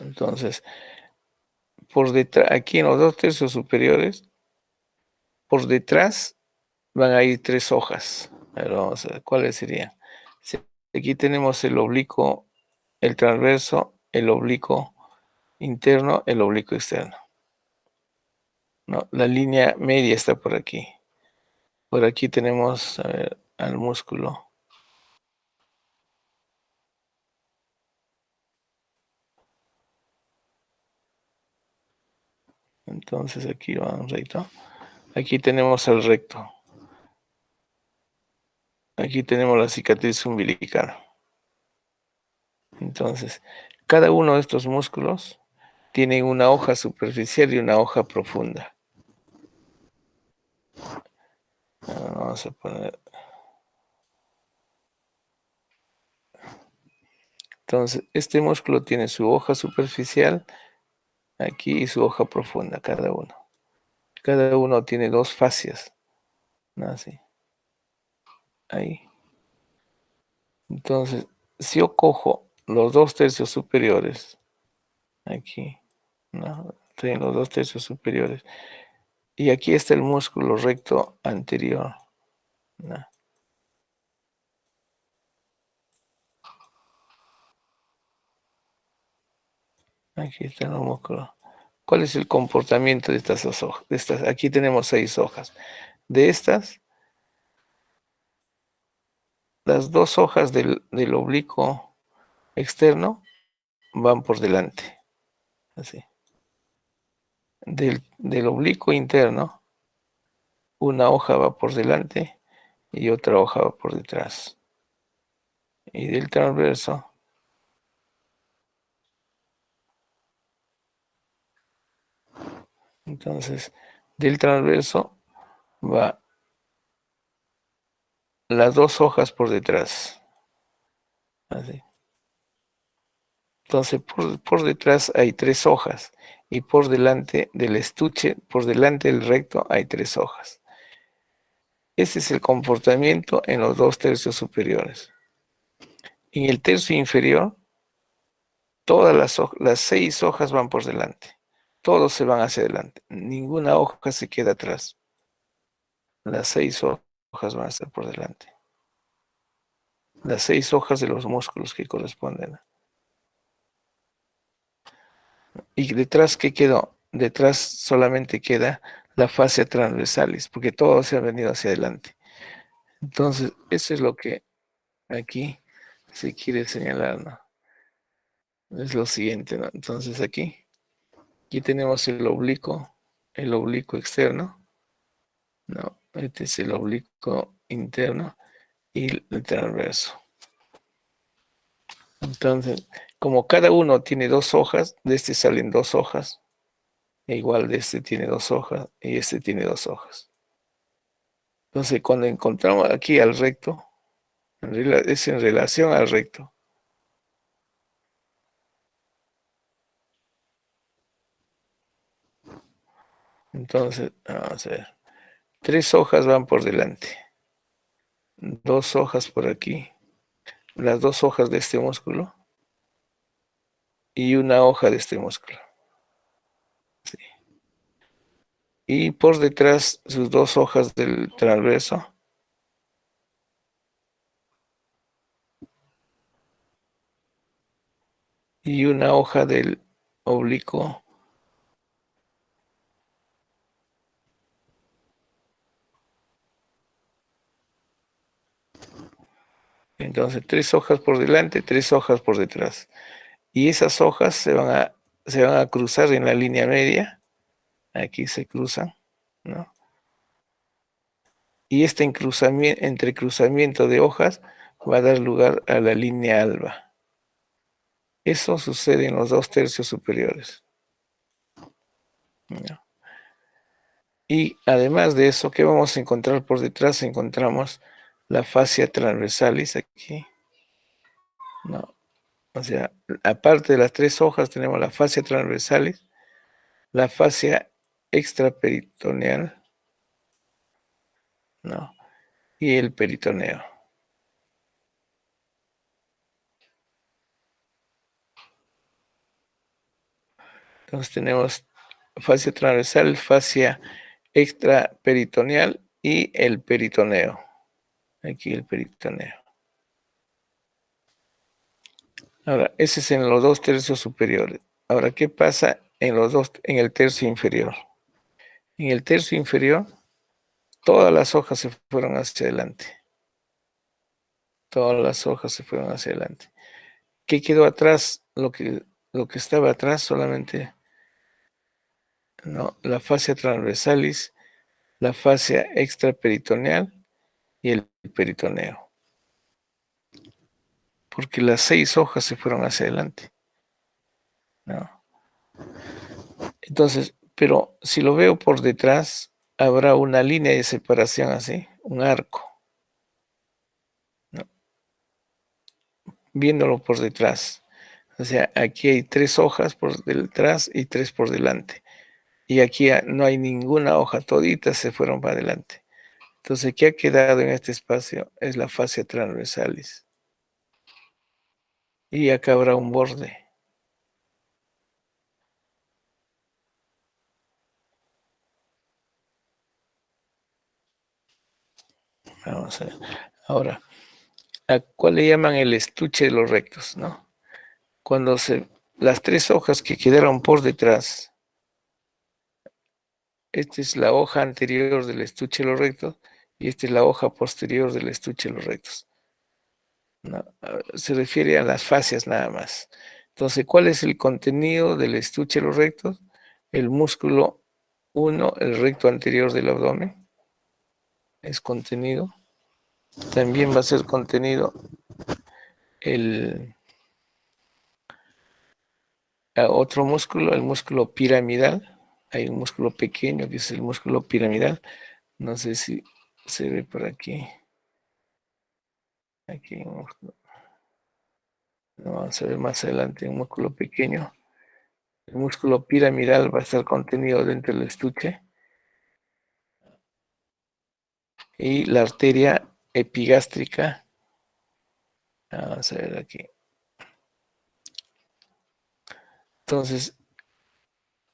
Entonces, por detrás, aquí en los 2/3 superiores, por detrás van a ir 3 hojas. A ver, vamos a ver cuáles serían. Aquí tenemos el oblicuo, el transverso, el oblicuo interno, el oblicuo externo. No, la línea media está por aquí. Por aquí tenemos, a ver, al músculo. Entonces aquí va un recto. Aquí tenemos el recto. Aquí tenemos la cicatriz umbilical. Entonces, cada uno de estos músculos tiene una hoja superficial y una hoja profunda. Vamos a poner. Entonces, este músculo tiene su hoja superficial aquí y su hoja profunda, cada uno. Cada uno tiene 2 fascias. Así. Ahí. Entonces, si yo cojo los 2/3 superiores, aquí, ¿no? Estoy en los 2/3 superiores, y aquí está el músculo recto anterior, ¿no? Aquí está el músculo. ¿Cuál es el comportamiento de estas 2 hojas? Aquí tenemos 6 hojas. De estas, las 2 hojas del oblicuo externo van por delante, así. Del oblicuo interno, una hoja va por delante y otra hoja va por detrás. Y del transverso entonces del transverso va las dos hojas por detrás. Así. Entonces por detrás hay tres hojas y por delante del estuche, por delante del recto hay tres hojas. Ese es el comportamiento en los dos tercios superiores. En el tercio inferior, todas las 6 hojas van por delante. Todos se van hacia adelante. Ninguna hoja se queda atrás. Las 6 hojas van a estar por delante. Las 6 hojas de los músculos que corresponden. ¿Y detrás qué quedó? Detrás solamente queda la fascia transversalis, porque todos se han venido hacia adelante. Entonces, eso es lo que aquí se quiere señalar, ¿no? Es lo siguiente, ¿no? Entonces aquí tenemos el oblicuo externo, ¿no? Este es el oblicuo interno y el transverso. Entonces, como cada uno tiene dos hojas, de este salen dos hojas, e igual de este tiene dos hojas y este tiene dos hojas. Entonces, cuando encontramos aquí al recto, es en relación al recto. Entonces, vamos a ver. 3 hojas van por delante. 2 hojas por aquí. Las 2 hojas de este músculo. Y una hoja de este músculo. Sí. Y por detrás sus 2 hojas del transverso. Y una hoja del oblicuo. Entonces, 3 hojas por delante, 3 hojas por detrás. Y esas hojas se van a cruzar en la línea media. Aquí se cruzan, ¿no? Y este entrecruzamiento de hojas va a dar lugar a la línea alba. Eso sucede en los dos tercios superiores, ¿no? Y además de eso, ¿qué vamos a encontrar por detrás? Encontramos la fascia transversalis aquí, ¿no? O sea, aparte de las 3 hojas, tenemos la fascia transversalis, la fascia extraperitoneal, ¿no? Y el peritoneo. Entonces tenemos fascia transversal, fascia extraperitoneal y el peritoneo. Aquí el peritoneo. Ahora, ese es en los dos tercios superiores. Ahora, ¿qué pasa en el tercio inferior? En el tercio inferior, todas las hojas se fueron hacia adelante. Todas las hojas se fueron hacia adelante. ¿Qué quedó atrás? Lo que estaba atrás solamente, ¿no? La fascia transversalis, la fascia extraperitoneal y el peritoneo. Porque las 6 hojas se fueron hacia adelante, ¿no? Entonces, pero si lo veo por detrás, habrá una línea de separación así, un arco, ¿no? Viéndolo por detrás. O sea, aquí hay 3 hojas por detrás y 3 por delante. Y aquí no hay ninguna hoja, toditas se fueron para adelante. Entonces, ¿qué ha quedado en este espacio? Es la fascia transversalis. Y acá habrá un borde. Vamos a ver. Ahora, ¿a cuál le llaman el estuche de los rectos, no? Cuando las 3 hojas que quedaron por detrás, esta es la hoja anterior del estuche de los rectos y esta es la hoja posterior del estuche de los rectos, ¿no? Se refiere a las fascias nada más. Entonces, ¿cuál es el contenido del estuche de los rectos? El músculo 1, el recto anterior del abdomen, es contenido. también va a ser contenido otro músculo, el músculo piramidal. Hay un músculo pequeño que es el músculo piramidal. No sé si se ve por aquí. Aquí un músculo. No, vamos a ver más adelante un músculo pequeño. El músculo piramidal va a estar contenido dentro del estuche. Y la arteria epigástrica. Vamos a ver aquí. Entonces,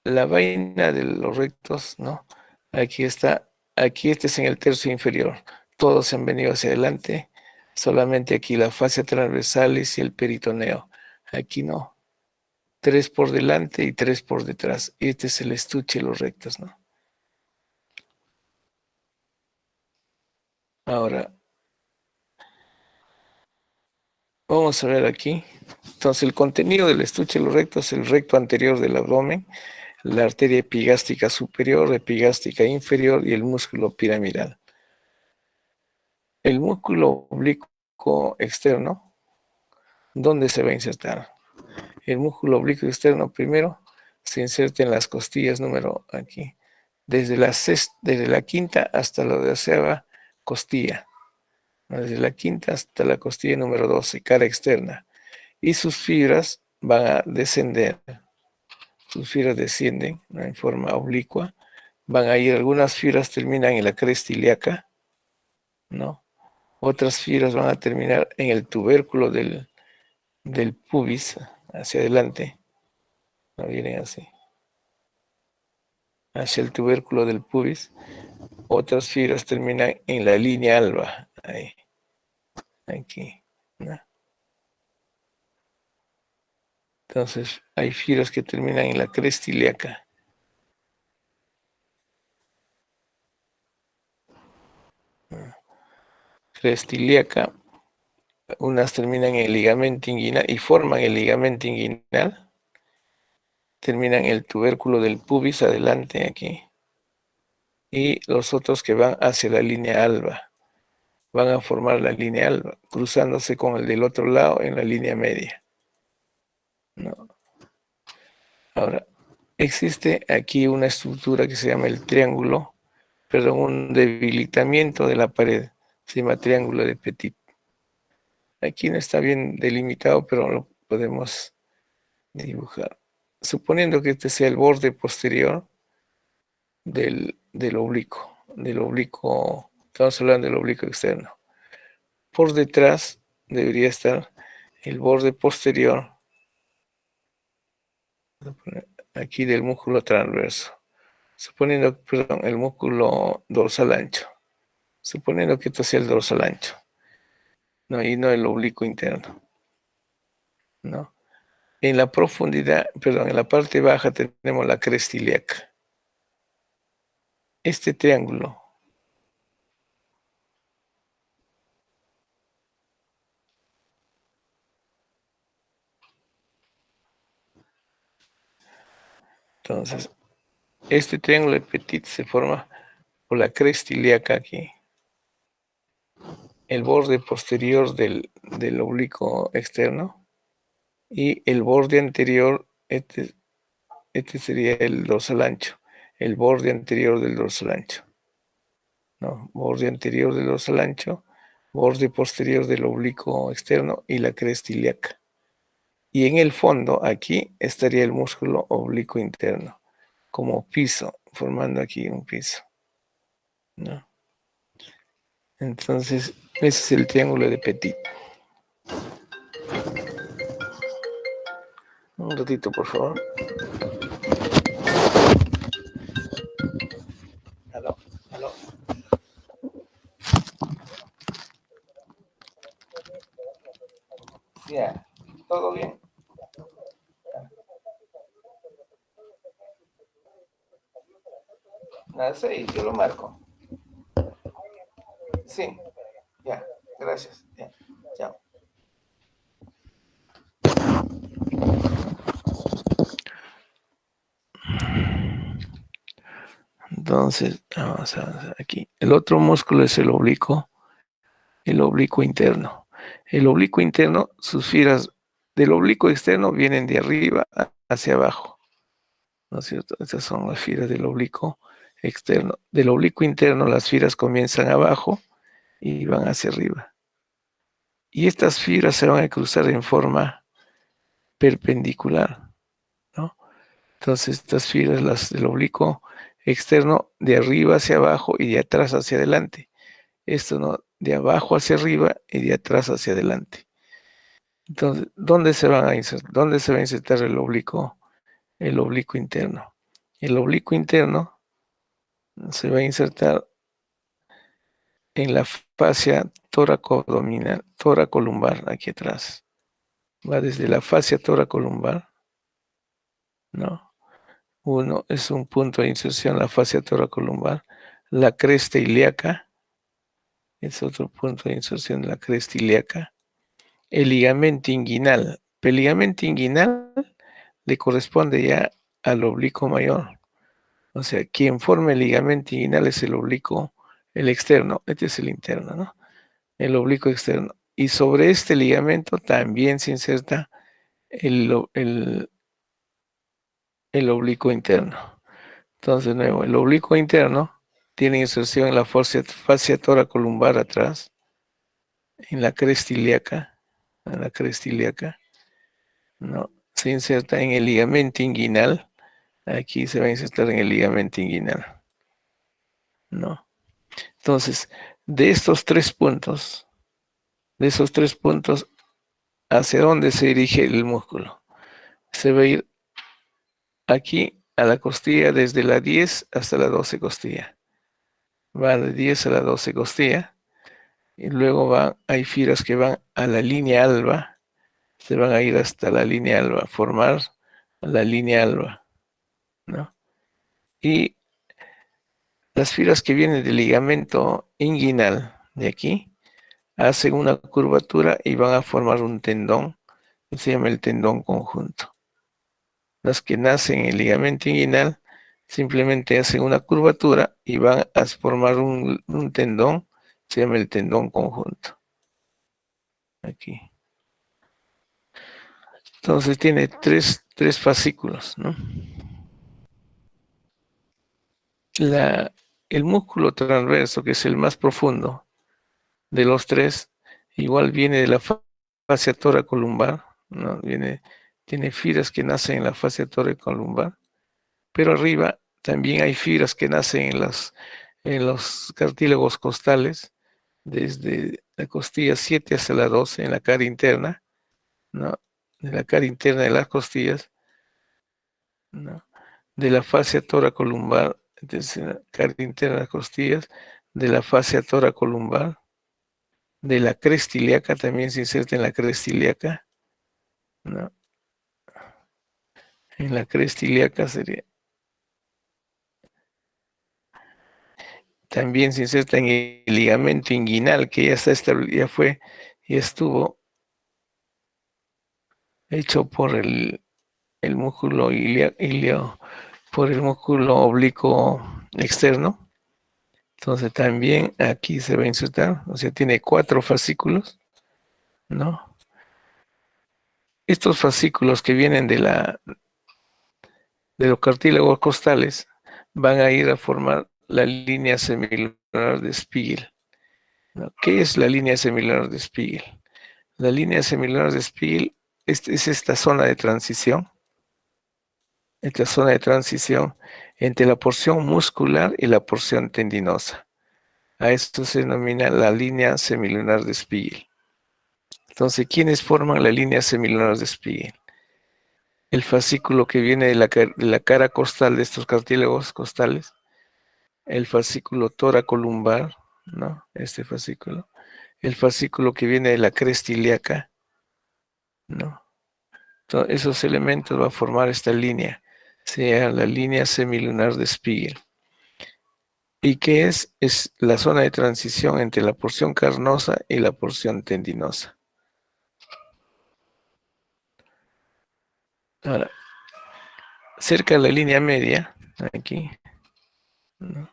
la vaina de los rectos, ¿no? Aquí está, aquí este es en el tercio inferior. Todos se han venido hacia adelante. Solamente aquí la fascia transversalis y el peritoneo. Aquí no. 3 por delante y 3 por detrás. Este es el estuche de los rectos, ¿no? Ahora, vamos a ver aquí. Entonces, el contenido del estuche de los rectos es el recto anterior del abdomen, la arteria epigástrica superior, epigástrica inferior y el músculo piramidal. El músculo oblicuo externo, ¿dónde se va a insertar? El músculo oblicuo externo primero se inserta en las costillas número aquí, desde la quinta hasta la 12ª costilla, desde la quinta hasta la costilla número 12, cara externa, y sus fibras van a descender, sus fibras descienden, ¿no?, en forma oblicua, van a ir, algunas fibras terminan en la cresta ilíaca, ¿no? Otras fibras van a terminar en el tubérculo del pubis, hacia adelante, no vienen así, hacia el tubérculo del pubis. Otras fibras terminan en la línea alba, ahí, aquí, ¿no? Entonces, hay fibras que terminan en la cresta ilíaca. Cresta ilíaca, unas terminan en el ligamento inguinal y forman el ligamento inguinal, terminan en el tubérculo del pubis adelante aquí, y los otros que van hacia la línea alba, van a formar la línea alba, cruzándose con el del otro lado en la línea media, ¿no? Ahora, existe aquí una estructura que se llama el triángulo, perdón, un debilitamiento de la pared, se llama triángulo de Petit. Aquí no está bien delimitado, pero lo podemos dibujar. Suponiendo que este sea el borde posterior del oblicuo, estamos hablando del oblicuo externo. Por detrás debería estar el borde posterior, aquí del músculo transverso. Suponiendo, perdón, el músculo dorsal ancho. Suponiendo que esto sea el dorsal ancho, ¿no? Y no el oblicuo interno, ¿no? En la profundidad, perdón, en la parte baja tenemos la cresta ilíaca. Este triángulo, entonces, este triángulo de Petit se forma por la cresta ilíaca aquí, el borde posterior del oblicuo externo y el borde anterior, este sería el dorsal ancho, el borde anterior del dorsal ancho, ¿no? Borde anterior del dorsal ancho, borde posterior del oblicuo externo y la cresta ilíaca. Y en el fondo, aquí, estaría el músculo oblicuo interno, como piso, formando aquí un piso, ¿no? Entonces, ese es el triángulo de Petit. Un ratito, por favor. Aló, aló. Ya, ¿todo bien? Nada, sí, yo lo marco. Sí, ya, gracias. Ya, chao. Entonces, vamos a ver aquí. El otro músculo es el oblicuo el oblicuo interno. El oblicuo interno, sus fibras del oblicuo externo vienen de arriba hacia abajo, ¿no es cierto? Estas son las fibras del oblicuo externo. Del oblicuo interno las fibras comienzan abajo y van hacia arriba. Y estas fibras se van a cruzar en forma perpendicular, ¿no? Entonces estas fibras, las del oblicuo externo, de arriba hacia abajo y de atrás hacia adelante. Esto, ¿no? De abajo hacia arriba y de atrás hacia adelante. Entonces, ¿dónde se van a insertar? ¿Dónde se va a insertar el oblicuo? El oblicuo interno. El oblicuo interno se va a insertar en la fascia tóraco-abdominal, tóracolumbar, aquí atrás. Va desde la fascia tóracolumbar, ¿no? Uno es un punto de inserción, la fascia tóracolumbar. La cresta ilíaca es otro punto de inserción de la cresta ilíaca. El ligamento inguinal. El ligamento inguinal le corresponde ya al oblicuo mayor. O sea, quien forma el ligamento inguinal es el oblicuo, el externo. Este es el interno, ¿no? El oblicuo externo. Y sobre este ligamento también se inserta el oblicuo interno. Entonces, de nuevo, el oblicuo interno tiene inserción en la fascia tóracolumbar atrás, en la cresta ilíaca, ¿no? Se inserta en el ligamento inguinal. Aquí se va a insertar en el ligamento inguinal, ¿no? Entonces, de esos tres puntos, ¿hacia dónde se dirige el músculo? Se va a ir aquí a la costilla desde la 10 hasta la 12 costilla. Va de 10 a la 12 costilla. Y luego hay fibras que van a la línea alba. Se van a ir hasta la línea alba, formar la línea alba, ¿no? Y las fibras que vienen del ligamento inguinal de aquí hacen una curvatura y van a formar un tendón que se llama el tendón conjunto. Las que nacen en el ligamento inguinal simplemente hacen una curvatura y van a formar un tendón, se llama el tendón conjunto. Aquí. Entonces tiene tres fascículos, ¿no? El músculo transverso, que es el más profundo de los tres, igual viene de la fascia tóracolumbar, ¿no? Tiene fibras que nacen en la fascia tóracolumbar, pero arriba también hay fibras que nacen en los cartílagos costales, desde la costilla 7 hasta la 12, en la cara interna, ¿no? De la cara interna de las costillas, ¿no? De la fascia tóracolumbar, desde la cara interna de las costillas, de la fascia tóracolumbar, de la cresta ilíaca, también se inserta en la cresta ilíaca, ¿no? En la cresta ilíaca sería. También se inserta en el ligamento inguinal, que ya está establecido, ya estuvo hecho por el músculo ilíaco, por el músculo oblicuo externo. Entonces también aquí se va a insertar, o sea, tiene 4 fascículos, ¿no? Estos fascículos que vienen de los cartílagos costales van a ir a formar la línea semilunar de Spiegel, ¿no? ¿Qué es la línea semilunar de Spiegel? La línea semilunar de Spiegel es esta zona de transición entre la porción muscular y la porción tendinosa. A esto se denomina la línea semilunar de Spiegel. Entonces, ¿quiénes forman la línea semilunar de Spiegel? El fascículo que viene de la cara costal de estos cartílagos costales, el fascículo tóracolumbar, ¿no? Este fascículo. El fascículo que viene de la cresta ilíaca, ¿no? Entonces, esos elementos van a formar esta línea, sea la línea semilunar de Spiegel. ¿Y qué es? Es la zona de transición entre la porción carnosa y la porción tendinosa. Ahora, cerca de la línea media, aquí, ¿no?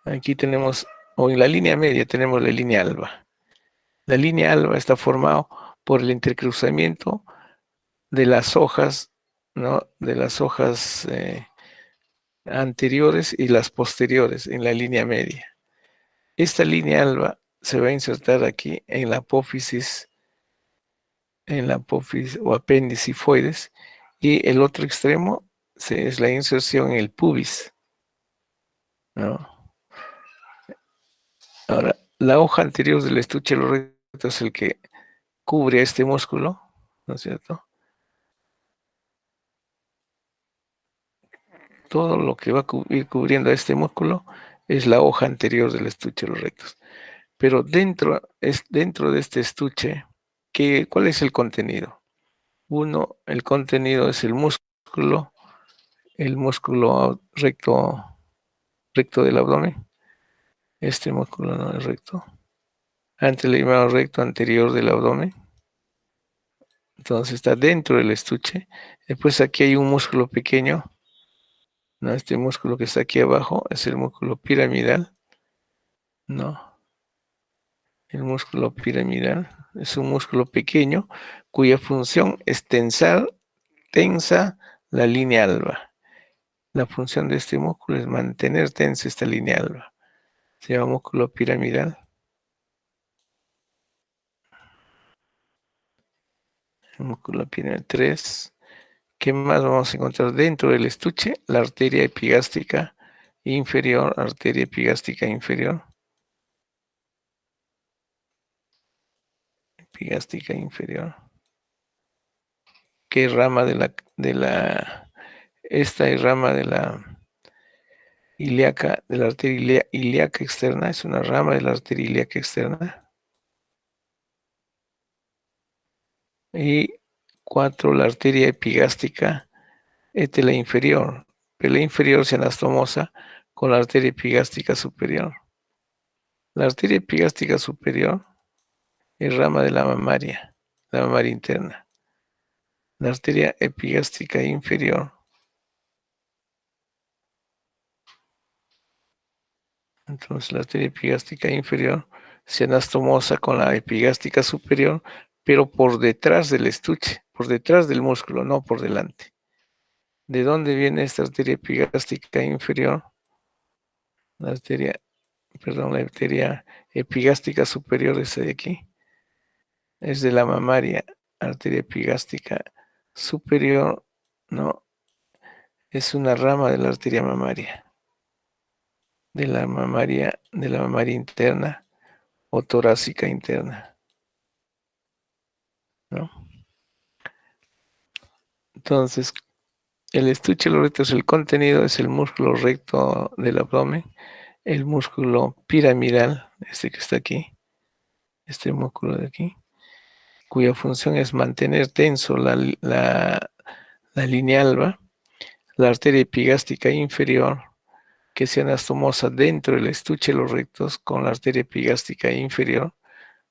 Aquí tenemos o en la línea media tenemos la línea alba. La línea alba está formada por el intercruzamiento de las hojas, ¿no? De las hojas anteriores y las posteriores en la línea media. Esta línea alba se va a insertar aquí en la apófisis o apéndice hifoides, y el otro extremo es la inserción en el pubis, ¿no? Ahora, la hoja anterior del estuche de los rectos es el que cubre este músculo, ¿no es cierto? Todo lo que va a ir cubriendo a este músculo es la hoja anterior del estuche de los rectos. Pero dentro de este estuche, ¿cuál es el contenido? Uno, el contenido es el músculo recto del abdomen. Este músculo no es recto. Antes le llamamos recto anterior del abdomen. Entonces está dentro del estuche. Después aquí hay un músculo pequeño, ¿no? Este músculo que está aquí abajo es el músculo piramidal, ¿no? El músculo piramidal es un músculo pequeño cuya función es tensa la línea alba. La función de este músculo es mantener tensa esta línea alba. Se llama músculo piramidal. El músculo piramidal 3. ¿Qué más vamos a encontrar dentro del estuche? La arteria epigástica inferior, arteria epigástica inferior. Epigástica inferior. ¿Qué rama esta es rama de la ilíaca, de la arteria ilíaca externa? Es una rama de la arteria ilíaca externa. Y 4, la arteria epigástica etela inferior. Pero la inferior se anastomosa con la arteria epigástica superior. La arteria epigástica superior es rama de la mamaria interna. La arteria epigástica inferior, entonces la arteria epigástica inferior se anastomosa con la epigástica superior, pero por detrás del estuche, por detrás del músculo, no por delante. ¿De dónde viene esta arteria epigástica inferior? La arteria epigástica superior es de aquí. Es de la mamaria, arteria epigástica superior, ¿no? Es una rama de la arteria mamaria, de la mamaria interna o torácica interna, ¿no? Entonces, el estuche de los rectos, el contenido es el músculo recto del abdomen, el músculo piramidal, este que está aquí, este músculo de aquí, cuya función es mantener tenso la línea alba, la arteria epigástica inferior, que se anastomosa dentro del estuche de los rectos con la arteria epigástica inferior,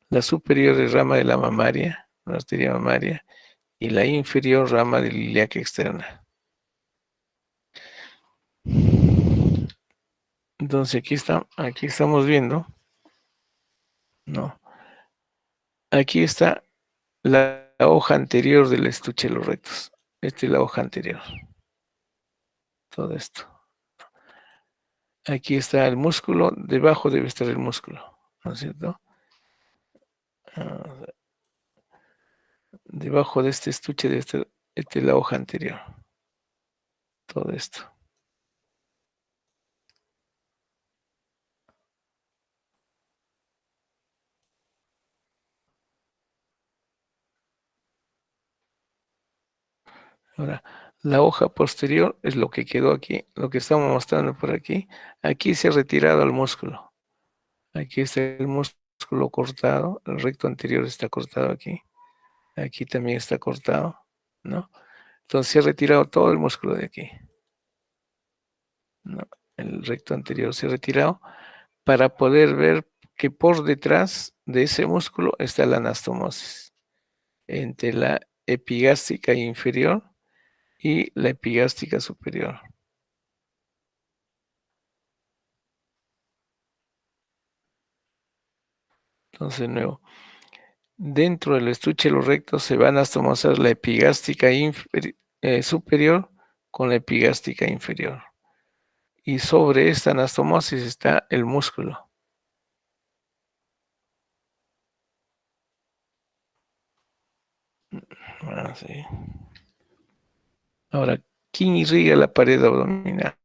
la superior es rama de la mamaria, la arteria mamaria, y la inferior rama de la ilíaca externa. Entonces aquí estamos viendo, no, aquí está la hoja anterior del estuche de los rectos. Esta es la hoja anterior. Todo esto. Aquí está el músculo, debajo debe estar el músculo, ¿no es cierto? Debajo de este estuche debe estar, esta es la hoja anterior. Todo esto. Ahora, la hoja posterior es lo que quedó aquí, lo que estamos mostrando por aquí. Aquí se ha retirado el músculo. Aquí está el músculo cortado, el recto anterior está cortado aquí. Aquí también está cortado, ¿no? Entonces se ha retirado todo el músculo de aquí, ¿no? El recto anterior se ha retirado para poder ver que por detrás de ese músculo está la anastomosis entre la epigástica inferior y la epigástica superior. Entonces, de nuevo, dentro del estuche de los rectos se va a anastomosar la epigástica superior con la epigástica inferior. Y sobre esta anastomosis está el músculo. Sí. Ahora, ¿quién irriga la pared abdominal?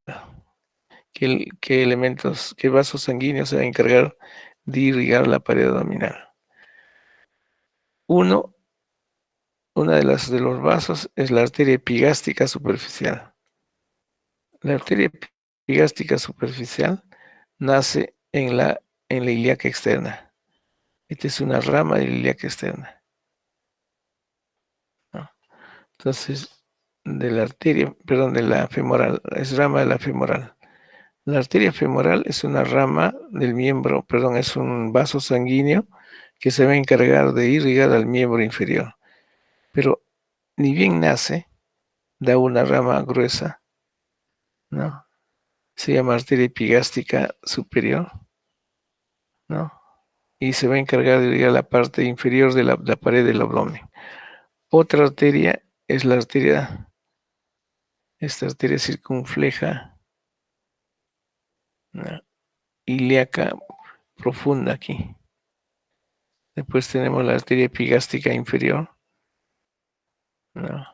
¿Qué elementos, qué vasos sanguíneos se va a encargar de irrigar la pared abdominal? Una de los vasos es la arteria epigástica superficial. La arteria epigástica superficial nace en la ilíaca externa. Esta es una rama de la ilíaca externa, ¿no? Entonces, de la arteria, perdón, de la femoral, es rama de la femoral. La arteria femoral es una rama del miembro, perdón, es un vaso sanguíneo que se va a encargar de irrigar al miembro inferior. Pero ni bien nace, da una rama gruesa, ¿no? Se llama arteria epigástica superior, ¿no? Y se va a encargar de irrigar la parte inferior de la pared del abdomen. Otra arteria es esta arteria circunfleja, ¿no? Ilíaca profunda aquí. Después tenemos la arteria epigástica inferior, ¿no?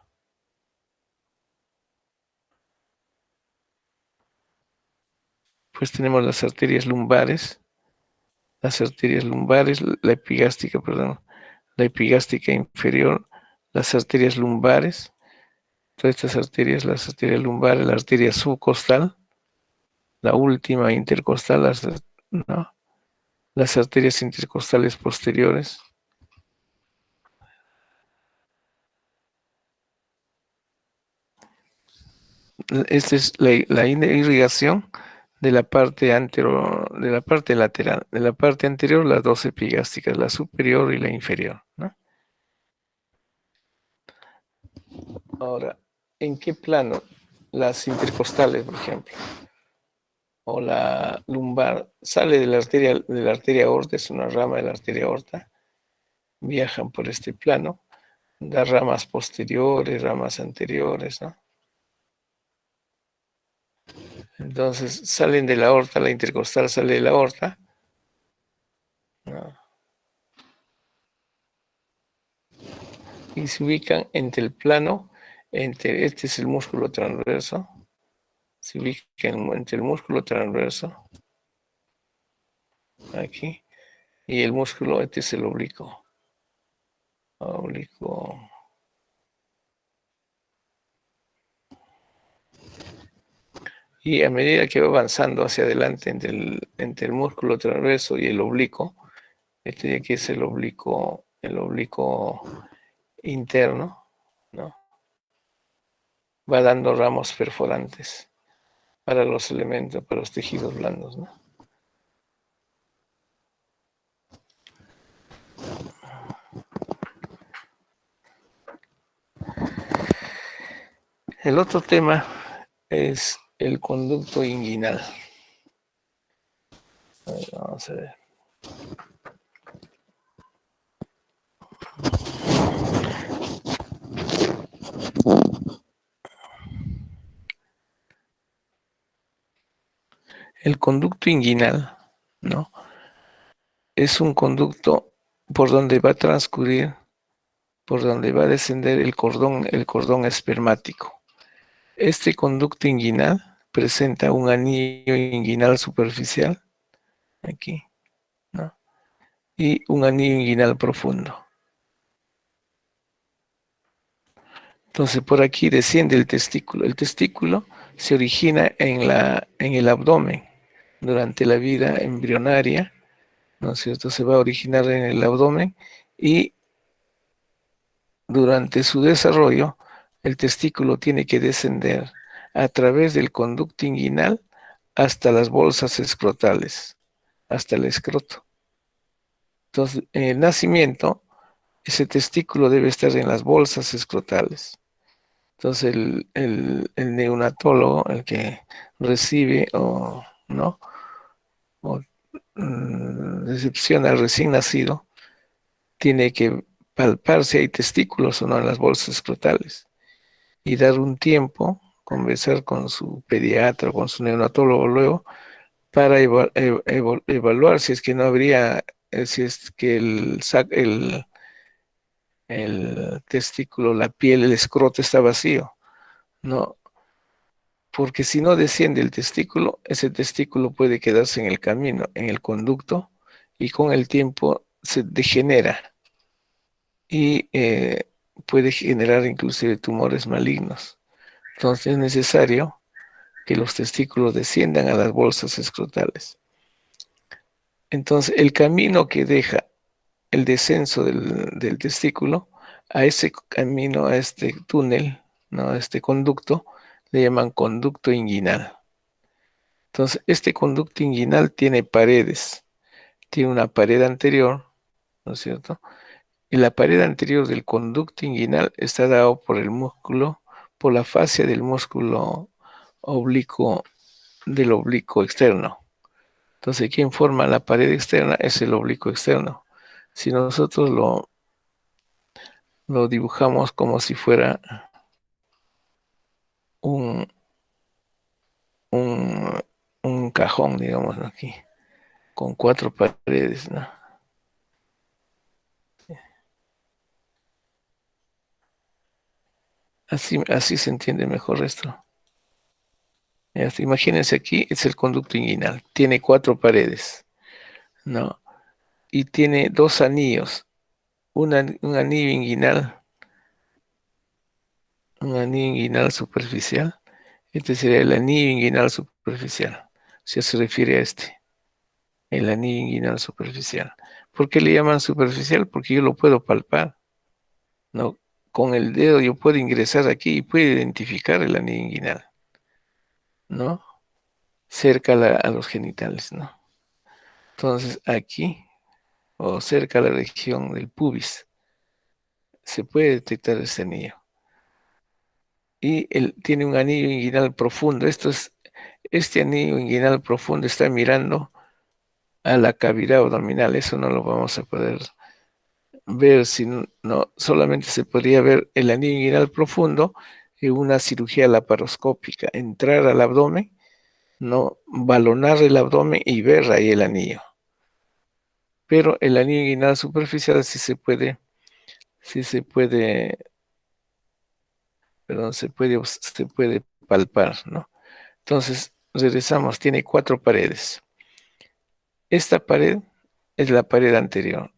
Pues tenemos las arterias lumbares, la epigástica, perdón, la epigástica inferior, las arterias lumbares, todas estas arterias, las arterias lumbares, la arteria subcostal, la última intercostal, ¿no? Las arterias intercostales posteriores. Esta es la irrigación de la parte anterior, de la parte lateral. De la parte anterior, las dos epigásticas, la superior y la inferior, ¿no? Ahora, ¿en qué plano? Las intercostales, por ejemplo, o la lumbar, sale de la arteria aorta, es una rama de la arteria aorta, viajan por este plano, da ramas posteriores, ramas anteriores, ¿no? Entonces salen de la aorta, la intercostal sale de la aorta, ¿no? Y se ubican entre el plano, este es el músculo transverso, se ubican entre el músculo transverso, aquí, y el músculo, este es el oblicuo. Y a medida que va avanzando hacia adelante entre el músculo transverso y el oblicuo, este de aquí es el oblicuo interno, ¿no? Va dando ramos perforantes para los elementos, para los tejidos blandos, ¿no? El otro tema es el conducto inguinal. Vamos a ver. El conducto inguinal, ¿no? Es un conducto por donde va a transcurrir, por donde va a descender el cordón espermático. Este conducto inguinal presenta un anillo inguinal superficial, aquí, ¿no? Y un anillo inguinal profundo. Entonces por aquí desciende el testículo. El testículo se origina en el abdomen durante la vida embrionaria, ¿no es cierto? Se va a originar en el abdomen y durante su desarrollo el testículo tiene que descender a través del conducto inguinal hasta las bolsas escrotales, hasta el escroto. Entonces, en el nacimiento, ese testículo debe estar en las bolsas escrotales. Entonces, el neonatólogo, el que recibe o no, o recepciona al recién nacido, tiene que palpar si hay testículos o no en las bolsas escrotales y dar un tiempo, conversar con su pediatra o con su neonatólogo luego para evaluar si es que no habría, si es que el testículo, la piel, el escroto está vacío, ¿no? Porque si no desciende el testículo, ese testículo puede quedarse en el camino, en el conducto, y con el tiempo se degenera y puede generar inclusive tumores malignos. Entonces es necesario que los testículos desciendan a las bolsas escrotales. Entonces el camino que deja el descenso del testículo, a ese camino, a este túnel, ¿no? A este conducto, le llaman conducto inguinal. Entonces, este conducto inguinal tiene paredes, tiene una pared anterior, ¿no es cierto? Y la pared anterior del conducto inguinal está dado por el músculo, por la fascia del músculo oblicuo, del oblicuo externo. Entonces, quien forma la pared externa es el oblicuo externo. Si nosotros lo dibujamos como si fuera un, un, un cajón, digamos, ¿no? Aquí, con cuatro paredes, ¿no? Así se entiende mejor esto. Imagínense aquí, es el conducto inguinal. Tiene cuatro paredes, ¿no? Y tiene dos anillos. Un anillo inguinal, un anillo inguinal superficial. Este sería el anillo inguinal superficial. Si se refiere a este, el anillo inguinal superficial. ¿Por qué le llaman superficial? Porque yo lo puedo palpar, ¿no? Con el dedo yo puedo ingresar aquí y puedo identificar el anillo inguinal, ¿no? Cerca a los genitales, ¿no? Entonces aquí, o cerca a la región del pubis, se puede detectar este anillo. Y él tiene un anillo inguinal profundo. Este anillo inguinal profundo está mirando a la cavidad abdominal. Eso no lo vamos a poder ver, si no, solamente se podría ver el anillo inguinal profundo en una cirugía laparoscópica, entrar al abdomen, no balonar el abdomen y ver ahí el anillo. Pero el anillo inguinal superficial sí se puede, perdón, se puede palpar, ¿no? Entonces, regresamos, tiene cuatro paredes. Esta pared es la pared anterior.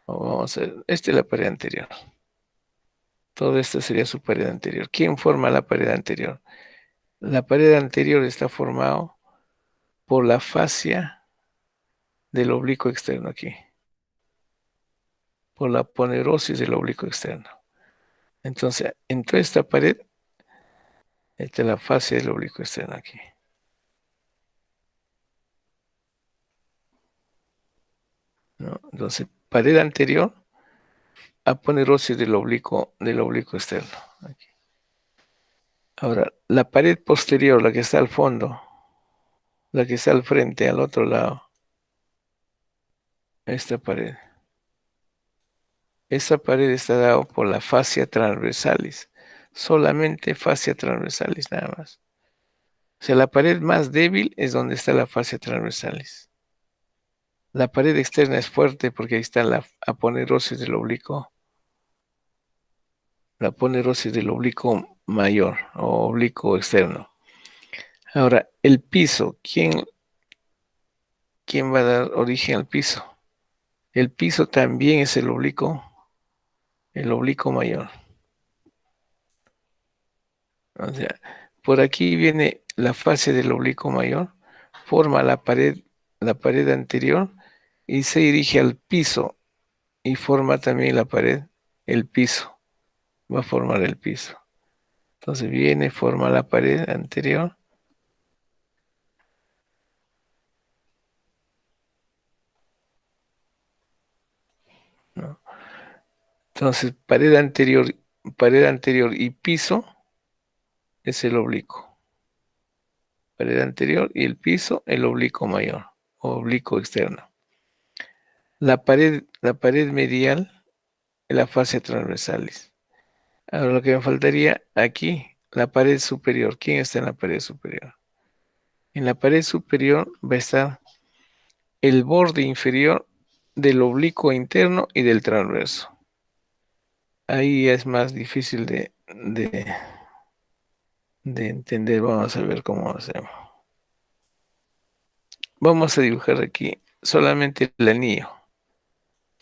Vamos a ver, esta es la pared anterior. Todo esto sería su pared anterior. ¿Quién forma la pared anterior? La pared anterior está formada por la fascia del oblicuo externo aquí, por la ponerosis del oblicuo externo. Entonces, en toda esta pared está la fascia del oblicuo externo aquí, ¿no? Entonces, pared anterior, aponerosis del oblicuo externo. Aquí. Ahora, la pared posterior, la que está al fondo, la que está al frente, al otro lado, esta pared. Esta pared está dada por la fascia transversalis, solamente fascia transversalis, nada más. O sea, la pared más débil es donde está la fascia transversalis. La pared externa es fuerte porque ahí está la aponerosis del oblicuo, la aponerosis del oblicuo mayor o oblicuo externo. Ahora, el piso, ¿quién va a dar origen al piso? El piso también es el oblicuo mayor. O sea, por aquí viene la fase del oblicuo mayor, forma la pared anterior y se dirige al piso y forma también la pared, el piso, va a formar el piso. Entonces viene, forma la pared anterior, ¿no? Entonces pared anterior y piso es el oblicuo. Pared anterior y el piso, el oblicuo mayor oblicuo externo. La pared medial es la fascia transversalis. Ahora lo que me faltaría aquí, la pared superior. ¿Quién está en la pared superior? En la pared superior va a estar el borde inferior del oblicuo interno y del transverso. Ahí es más difícil de entender. Vamos a ver cómo hacemos. Vamos a dibujar aquí solamente el anillo.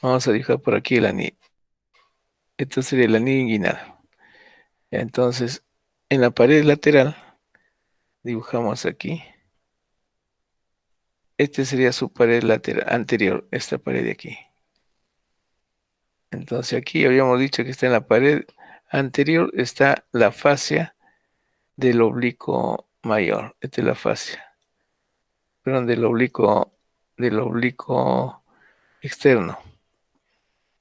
Vamos a dibujar por aquí el anillo. Esto sería el anillo inguinal. Entonces, en la pared lateral, dibujamos aquí. Este sería su pared lateral anterior, esta pared de aquí. Entonces aquí habíamos dicho que está en la pared anterior, está la fascia del oblicuo mayor. Esta es la fascia. Perdón, del oblicuo externo.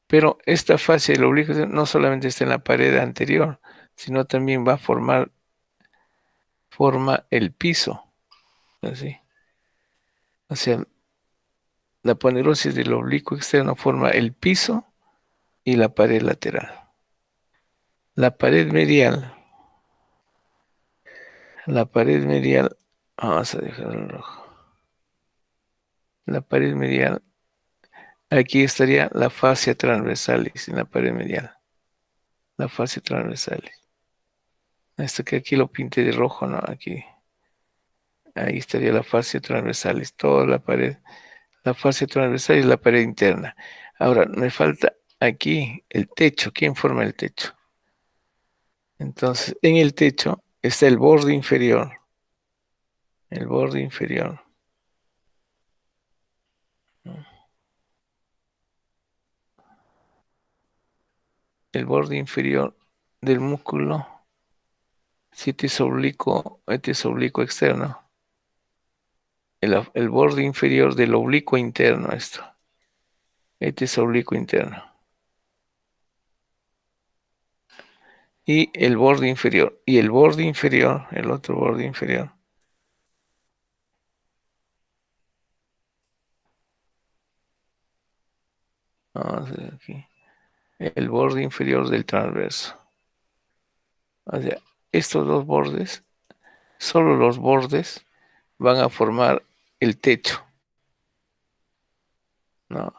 Pero esta fascia del oblicuo externo no solamente está en la pared anterior, sino también va a forma el piso. Así. O sea, la ponerosis del oblicuo externo forma el piso y la pared lateral. La pared medial, vamos a dejarlo en rojo. La pared medial, aquí estaría la fascia transversalis en la pared medial. La fascia transversalis. Esto que aquí lo pinté de rojo, ¿no? Aquí. Ahí estaría la fascia transversalis, toda la pared. La fascia transversal y la pared interna. Ahora, me falta aquí el techo. ¿Quién forma el techo? Entonces, en el techo está el borde inferior. El borde inferior. El borde inferior del músculo. Si este es oblicuo externo. El borde inferior del oblicuo interno, esto. Este es oblicuo interno. Y el borde inferior. Y el borde inferior, el otro borde inferior. Vamos a ver aquí. El borde inferior del transverso. O sea, estos dos bordes, solo los bordes van a formar el techo, ¿no?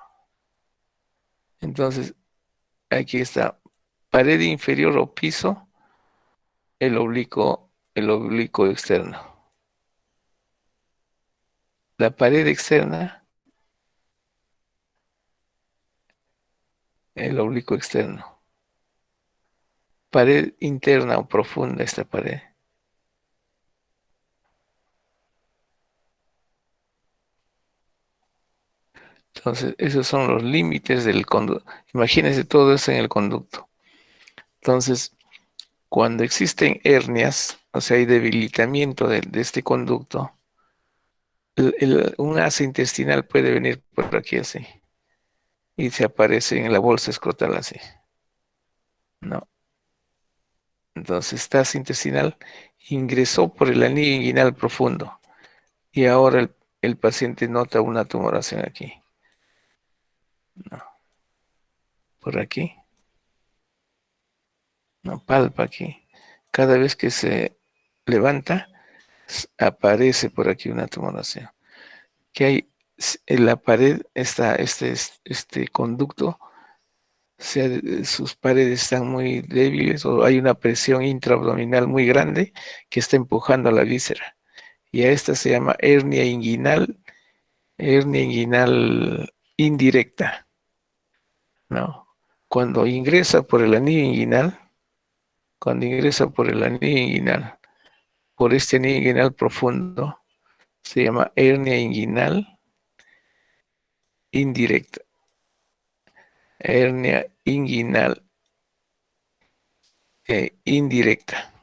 Entonces, aquí está, pared inferior o piso, el oblicuo externo. La pared externa, el oblicuo externo. Pared interna o profunda esta pared. Entonces, esos son los límites del conducto. Imagínense todo eso en el conducto. Entonces, cuando existen hernias, o sea, hay debilitamiento de este conducto, un asa intestinal puede venir por aquí así y se aparece en la bolsa escrotal así, ¿no? Entonces, esta asa intestinal ingresó por el anillo inguinal profundo y ahora el paciente nota una tumoración aquí, ¿no? Por aquí, no, palpa aquí. Cada vez que se levanta, aparece por aquí una tumoración. Que hay en la pared, está este conducto, sea, sus paredes están muy débiles o hay una presión intraabdominal muy grande que está empujando a la víscera. Y a esta se llama hernia inguinal indirecta, ¿no? Cuando ingresa por el anillo inguinal, cuando ingresa por el anillo inguinal, por este anillo inguinal profundo, se llama hernia inguinal indirecta. Hernia inguinal indirecta.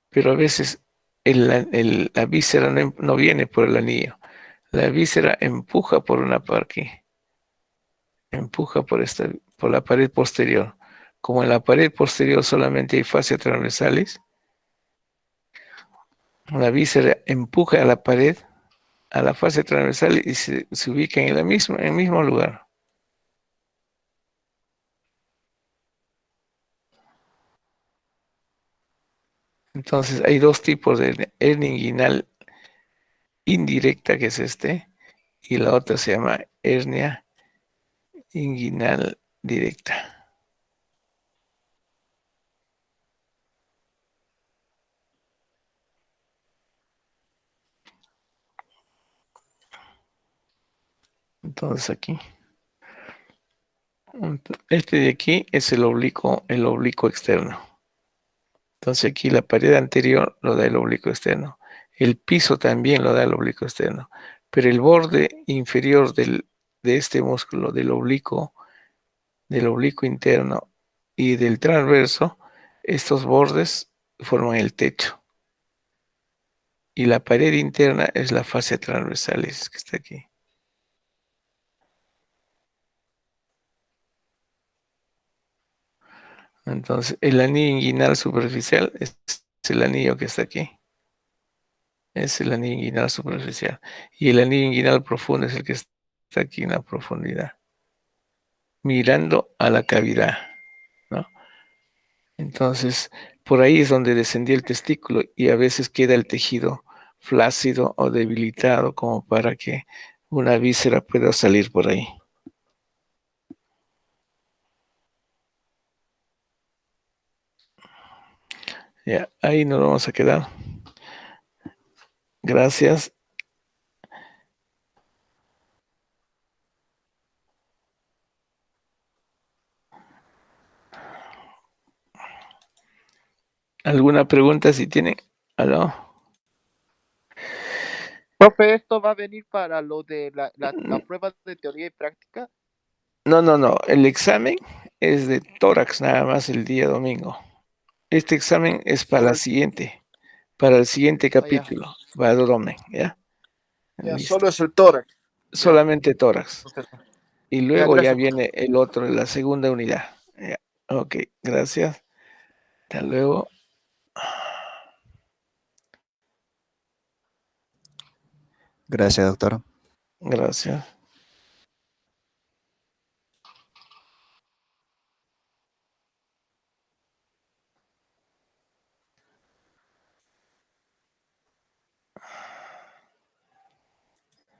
Pero a veces la víscera no viene por el anillo. La víscera empuja por una parte, empuja por la pared posterior. Como en la pared posterior solamente hay fascia transversales, la víscera empuja a la pared a la fase transversal y se ubica en el mismo lugar. Entonces hay dos tipos de hernia inguinal indirecta, que es y la otra se llama hernia inguinal directa. Entonces aquí, este de aquí es el oblicuo externo. Entonces aquí la pared anterior lo da el oblicuo externo. El piso también lo da el oblicuo externo. Pero el borde inferior de este músculo, del oblicuo interno y del transverso, estos bordes forman el techo. Y la pared interna es la fascia transversalis que está aquí. Entonces, el anillo inguinal superficial es el anillo que está aquí. Es el anillo inguinal superficial. Y el anillo inguinal profundo es el que está aquí en la profundidad, mirando a la cavidad, ¿no? Entonces, por ahí es donde descendía el testículo y a veces queda el tejido flácido o debilitado como para que una víscera pueda salir por ahí. Ya, ahí nos vamos a quedar. Gracias. ¿Alguna pregunta si tienen? ¿Aló? Profe, ¿esto va a venir para lo de la prueba de teoría y práctica? No. El examen es de tórax nada más el día domingo. Este examen es para el siguiente capítulo, para el abdomen, ¿ya? Ya, Listo. solo es el tórax. Solamente tórax. Profesor. Y Ya, luego ya gracias. viene el otro, la segunda unidad. Ya. Ok, gracias. Hasta luego. Gracias, doctor. Gracias.